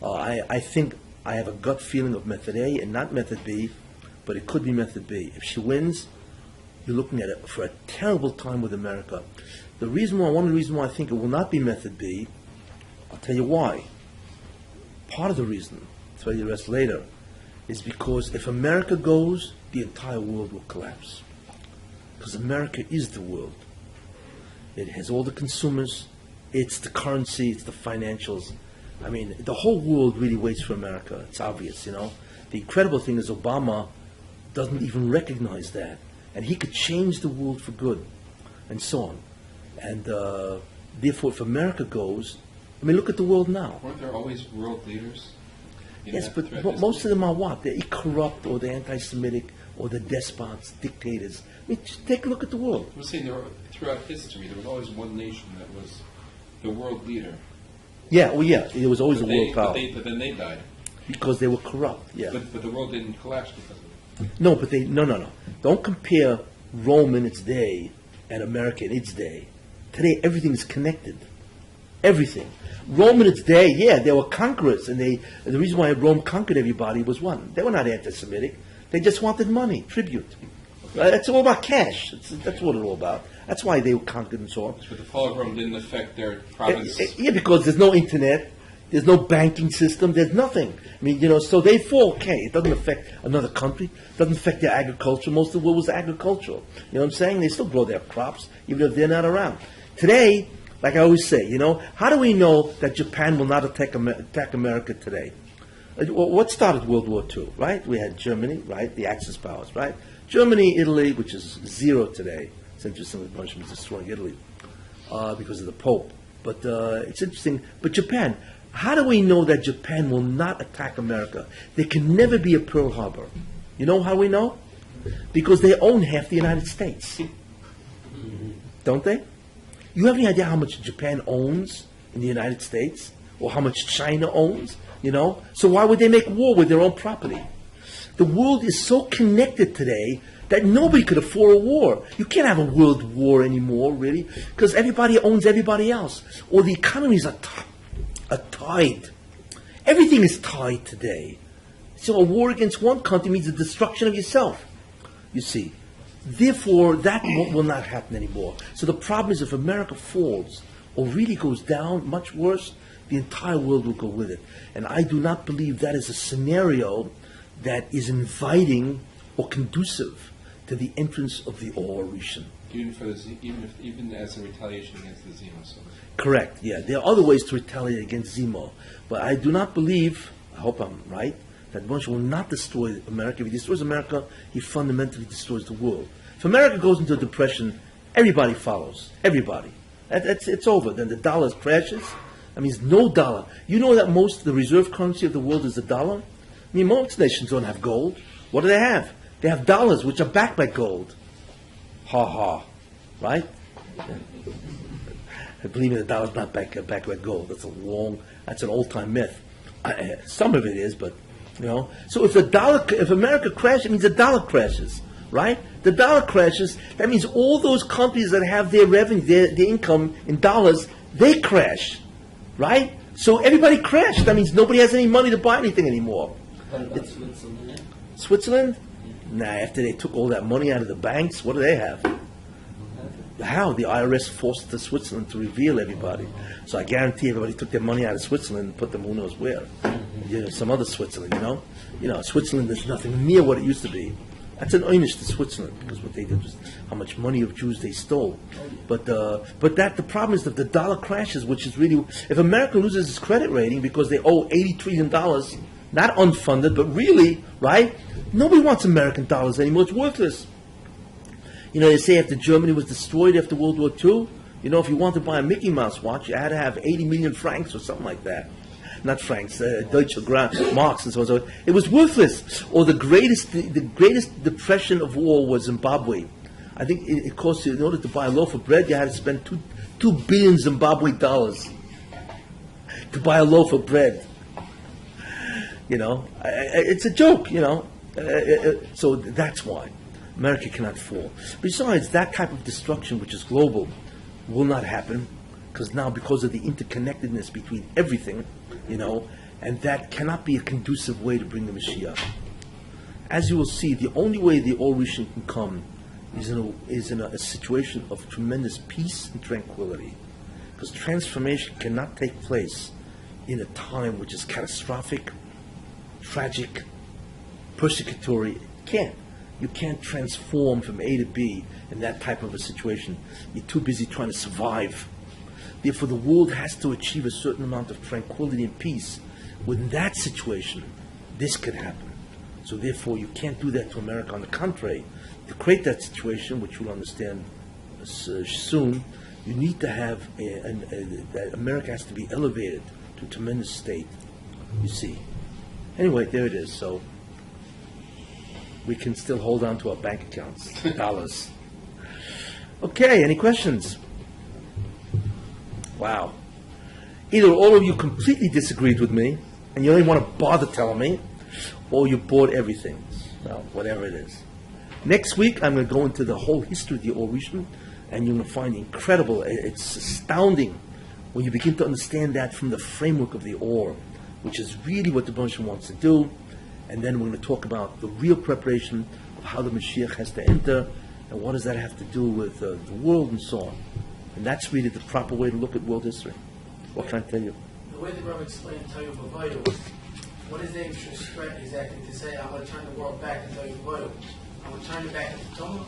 I think I have a gut feeling of method A and not method B, but it could be method B. If she wins, you're looking at it for a terrible time with America. One of the reasons why I think it will not be method B, I'll tell you why. Part of the reason, I'll tell you the rest later, is because if America goes, the entire world will collapse. Because America is the world. It has all the consumers, it's the currency, it's the financials. The whole world really waits for America. It's obvious, The incredible thing is Obama doesn't even recognize that. And he could change the world for good, and so on. And therefore, if America goes, look at the world now.
Weren't there always world leaders?
Yes, but most of them are what? They're corrupt, or they're anti-Semitic, or they're despots, dictators. Just take a look at the world.
I'm saying throughout history, there was always one nation that was the world leader.
Yeah, it was always a world power.
But then they died.
Because they were corrupt, yeah.
But the world didn't collapse because of it.
No. Don't compare Rome in its day and America in its day. Today, everything is connected. Everything. Rome in its day, they were conquerors, and the reason why Rome conquered everybody was one. They were not anti-Semitic. They just wanted money, tribute. It's all about cash. That's what it's all about. That's why they were conquered and so on.
But the fall of Rome didn't affect their province.
Because there's no internet, there's no banking system, there's nothing. So they fall, okay. It doesn't affect another country, it doesn't affect their agriculture. Most of the world was agricultural. You know what I'm saying? They still grow their crops, even if they're not around. Today, like I always say, how do we know that Japan will not attack America today? What started World War II, right? We had Germany, right? The Axis powers, right? Germany, Italy, which is 0 today. It's interesting that Russia was destroying Italy because of the Pope. But it's interesting. But Japan, how do we know that Japan will not attack America? There can never be a Pearl Harbor. You know how we know? Because they own half the United States. Don't they? You have any idea how much Japan owns in the United States? Or how much China owns? So why would they make war with their own property? The world is so connected today that nobody could afford a war. You can't have a world war anymore, really, because everybody owns everybody else. Or the economies are tied. Everything is tied today. So a war against one country means the destruction of yourself, you see. Therefore, that will not happen anymore. So the problem is if America falls or really goes down much worse, the entire world will go with it. And I do not believe that is a scenario that is inviting or conducive to the entrance of the Orishan.
Even as a retaliation against the Zemo.
Correct, yeah. There are other ways to retaliate against Zemo. But I do not believe, I hope I'm right, that Moshe will not destroy America. If he destroys America, he fundamentally destroys the world. If America goes into a depression, everybody follows. Everybody. It's over. Then the dollar crashes. It's no dollar. You know that the reserve currency of the world is the dollar? Most nations don't have gold. What do they have? They have dollars, which are backed by gold. Ha ha. Right? Believe me, the dollar's not backed by gold. That's an old-time myth. Some of it is, but, So if America crashes, it means the dollar crashes. right? The dollar crashes. That means all those companies that have their revenue, their income in dollars, they crash, right? So everybody crashed. That means nobody has any money to buy anything anymore.
What about Switzerland?
Switzerland? Nah, after they took all that money out of the banks, what do they have? How? The IRS forced the Switzerland to reveal everybody. So I guarantee everybody took their money out of Switzerland and put them who knows where. Some other Switzerland, Switzerland is nothing near what it used to be. That's an einish to Switzerland, because what they did was how much money of Jews they stole. But the problem is that the dollar crashes, which is really, if America loses its credit rating because they owe $80 trillion, not unfunded, but really, right? Nobody wants American dollars anymore. It's worthless. They say after Germany was destroyed after World War II, if you wanted to buy a Mickey Mouse watch, you had to have 80 million francs or something like that. Not francs, Deutsche marks and so on. So it was worthless. Or the greatest depression of war was Zimbabwe. I think it cost you, in order to buy a loaf of bread, you had to spend 2 billion Zimbabwe dollars to buy a loaf of bread. It's a joke, so that's why America cannot fall. Besides, that type of destruction, which is global, will not happen, because of the interconnectedness between everything, and that cannot be a conducive way to bring the Mashiach. As you will see, the only way the Orishan can come is in a situation of tremendous peace and tranquility, because transformation cannot take place in a time which is catastrophic, tragic, persecutory. You can't transform from A to B in that type of a situation. You're too busy trying to survive. Therefore, the world has to achieve a certain amount of tranquility and peace. Within that situation, this could happen. So therefore, you can't do that to America. On the contrary, to create that situation, which you'll understand soon, you need to have that America has to be elevated to a tremendous state, you see. Anyway, there it is. So we can still hold on to our bank accounts, dollars. Okay, any questions? Wow. Either all of you completely disagreed with me, and you don't even want to bother telling me, or you bought everything. Well, whatever it is. Next week, I'm going to go into the whole history of the Orishan, and you're going to find incredible, it's astounding when you begin to understand that from the framework of the Or, which is really what the Baruch wants to do. And then we're going to talk about the real preparation of how the Mashiach has to enter, and what does that have to do with the world and so on. And that's really the proper way to look at world history. What can I tell you?
The way the Rebbe explained Tell You B'Voyu, what is the interest threat exactly to say, I'm going to turn the world back to Tell You B'Voyu? I'm going to turn it back to Torah?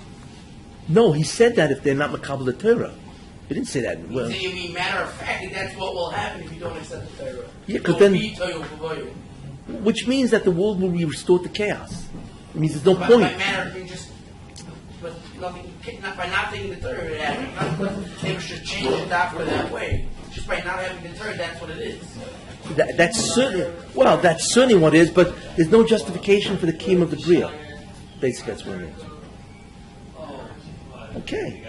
No, he said that if they're not Makabel the Torah. He didn't say that.
Well, you mean matter of fact, that's what will happen if you don't accept the Torah.
Yeah, because then,
Tell You B'Voyu.
Which means that the world will be restored to chaos. It means there's no point.
By matter, but nothing, by not taking the Torah, they should change the doctrine that way. Just by not having the Torah, that's what it is.
That's certainly what it is, but there's no justification for the Kiyum of the Bria. Basically, that's what it means. Okay.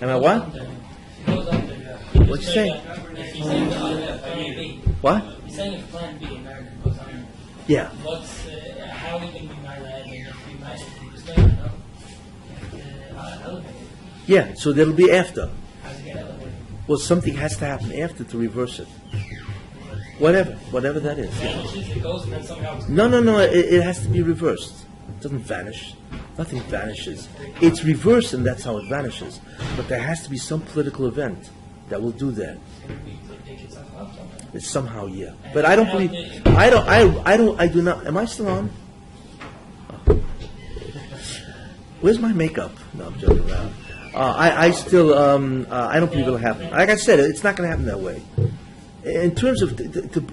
Am I what? What'd you say? What?
He's saying if Plan B, America goes under.
Yeah.
How are we going to be my lad and be nice to keep his name, elevated?
Yeah, so that'll be after.
How's it get elevated?
Well, something has to happen after to reverse it. Whatever that is. Yeah.
It goes and then somehow it's
No. It has to be reversed. It doesn't vanish. Nothing vanishes. It's reversed, and that's how it vanishes. But there has to be some political event that will do that. It's somehow, yeah. But I don't believe. I do not. Am I still on? Oh. Where's my makeup? No, I'm joking around. I still. I don't believe it'll happen. Like I said, it's not going to happen that way. In terms of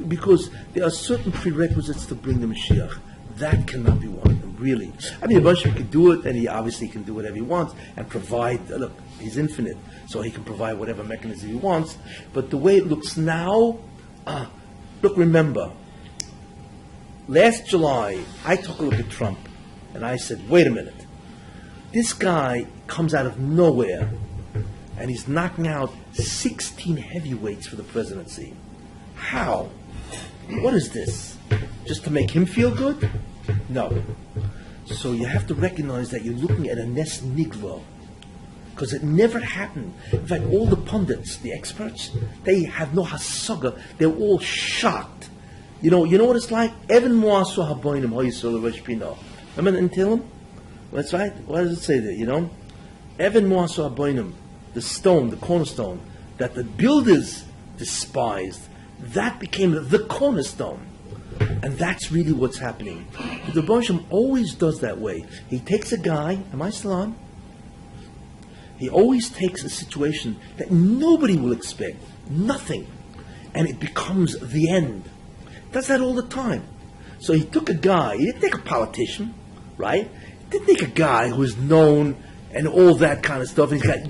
because there are certain prerequisites to bring the Mashiach. That cannot be one of them, really. I mean, a bunch of can do it, and he obviously can do whatever he wants and provide. Look, he's infinite, so he can provide whatever mechanism he wants. But the way it looks now, look, remember, last July, I took a look at Trump, and I said, wait a minute. This guy comes out of nowhere, and he's knocking out 16 heavyweights for the presidency. How? What is this? Just to make him feel good? No. So you have to recognize that you're looking at a Nes Nigro, because it never happened. In fact, all the pundits, the experts, they have no hasaga. They're all shocked. You know what it's like? Evan Moasu Haboinim Hoyisol Reshpino. Remember in Tehillim? That's right. What does it say there? Evan Moasu Haboinim, the stone, the cornerstone that the builders despised, that became the cornerstone. And that's really what's happening. The Rebbe always does that way. He takes a guy, am I still on? He always takes a situation that nobody will expect, nothing, and it becomes the end. Does that all the time. So he took a guy, he didn't take a politician, right? He didn't take a guy who is known and all that kind of stuff, and he's got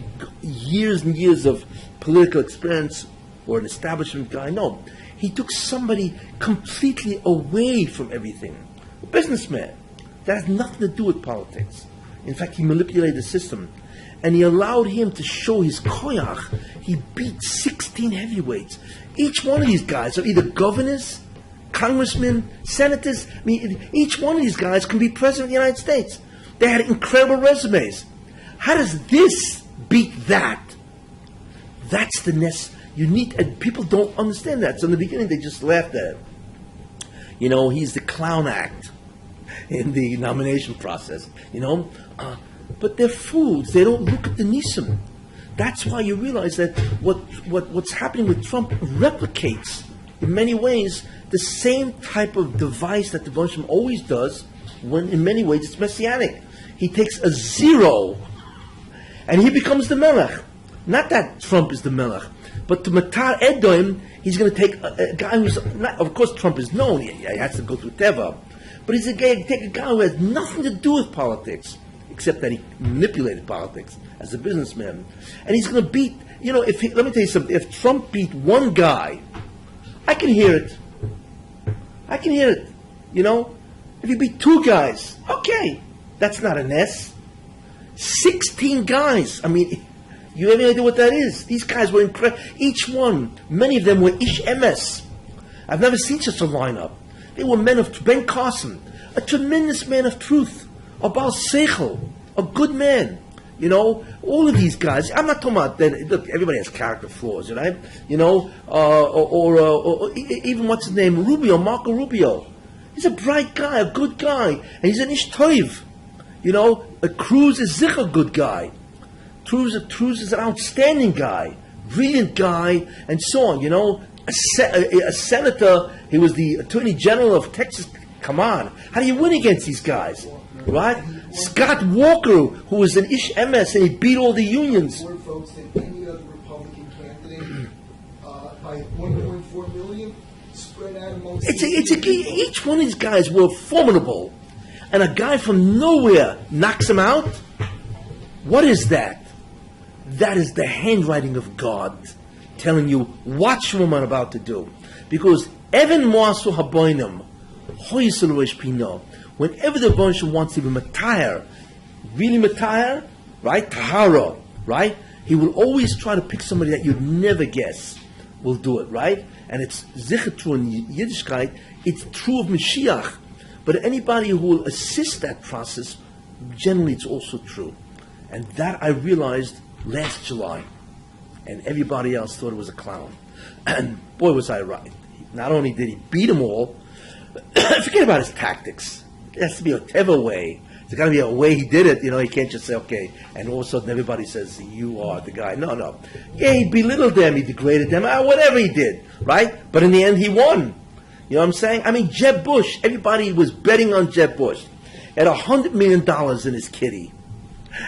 years and years of political experience, or an establishment guy. No. He took somebody completely away from everything. A businessman. That has nothing to do with politics. In fact, he manipulated the system. And he allowed him to show his koyach. He beat 16 heavyweights. Each one of these guys are either governors, congressmen, senators. I mean, each one of these guys can be president of the United States. They had incredible resumes. How does this beat that? That's the Nes. You need, and people don't understand that. So in the beginning, they just laughed at him. He's the clown act in the nomination process. But they're fools. They don't look at the nisim. That's why you realize that what's happening with Trump replicates, in many ways, the same type of device that the Rebbe always does, when in many ways it's messianic. He takes a zero, and he becomes the melech. Not that Trump is the melech. But to Matar Edom, he's going to take a guy who's not, of course Trump is known, he has to go through Teva, but he's going to take a guy who has nothing to do with politics, except that he manipulated politics as a businessman. And he's going to beat, let me tell you something, if Trump beat one guy, I can hear it. If he beat two guys, okay, that's not a Nes. 16 guys, you have any idea what that is? These guys were incredible. Each one, many of them were Ish Emes. I've never seen such a lineup. They were men of Ben Carson, a tremendous man of truth, a Baal Seichel, a good man. All of these guys. I'm not talking about that. Look, everybody has character flaws, right? Or even what's his name, Marco Rubio. He's a bright guy, a good guy, and he's an Ish Toiv. A Cruz is Zich a good guy. Cruz is an outstanding guy, brilliant guy, and so on. A senator, he was the attorney general of Texas. Come on, how do you win against these guys, right? Scott Walker, who was an Ish MS, and he beat all the unions.
More votes than any other Republican candidate by 1.4 million, spread out amongst.
Each one of these guys were formidable, and a guy from nowhere knocks him out. What is that? That is the handwriting of God telling you, watch what I'm about to do. Because Evan Moasu Haboinim, Hoyisel Pino, whenever the Rebbe wants to be Matayar, really Matayar, right? Tahara, right? He will always try to pick somebody that you'd never guess will do it, right? And it's Zicher true in Yiddishkeit, it's true of Mashiach. But anybody who will assist that process, generally it's also true. And that I realized last July. And everybody else thought it was a clown. And boy, was I right. Not only did he beat them all, forget about his tactics. It has to be a Teva way. There's got to be a way he did it. He can't just say, okay, and all of a sudden everybody says, you are the guy. No. Yeah, he belittled them, he degraded them, whatever he did, right? But in the end, he won. You know what I'm saying? Jeb Bush, everybody was betting on Jeb Bush. He had $100 million in his kitty,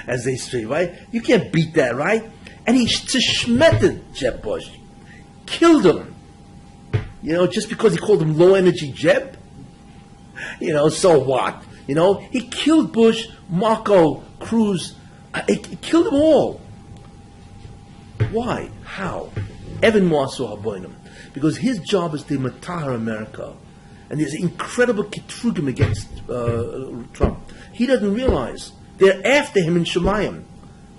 as they say, right? You can't beat that, right? And he tishmeted Jeb Bush. Killed him. Just because he called him low energy Jeb. So what? He killed Bush, Marco, Cruz. He killed them all. Why? How? Evan Moasu Haboinim. Because his job is to matahar America. And there's incredible kitrugim against Trump. He doesn't realize they're after him in Shemayim.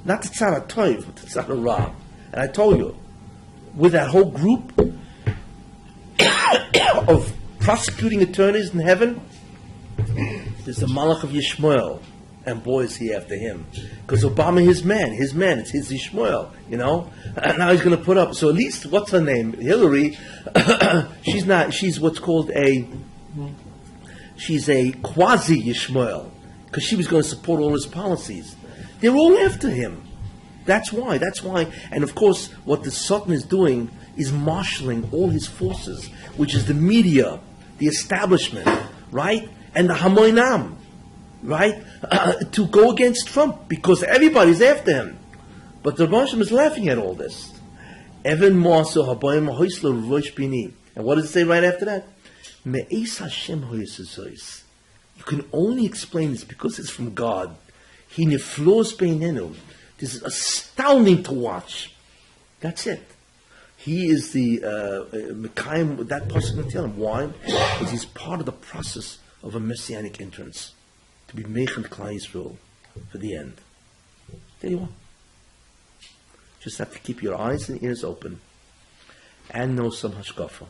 Not the Tzara Toiv, but the Tzara Ra. And I told you, with that whole group of prosecuting attorneys in heaven, There's the Malach of Yishmael, and boy is he after him. Because Obama, his man, it's his Yishmael, you know? And now he's going to put up, so at least, what's her name? Hillary, she's what's called she's a quasi-Yishmael, because she was going to support all his policies. They're all after him. That's why. And of course, what the Sultan is doing is marshalling all his forces, which is the media, the establishment, right? And the Hamoinam, right? To go against Trump, because everybody's after him. But the Rosh is laughing at all this. Evan Moaso Habayim Hoislo Rosh Bini. And what does it say right after that? Me'es Hashem Hoyesizos. You can only explain this because it's from God. He neflos beinenu. This is astounding to watch. That's it. He is the Mekayim, that person can tell him. Why? Because he's part of the process of a messianic entrance. To be Mechant Klal Yisrael for the end. There you are. Just have to keep your eyes and ears open. And know some hashkafa.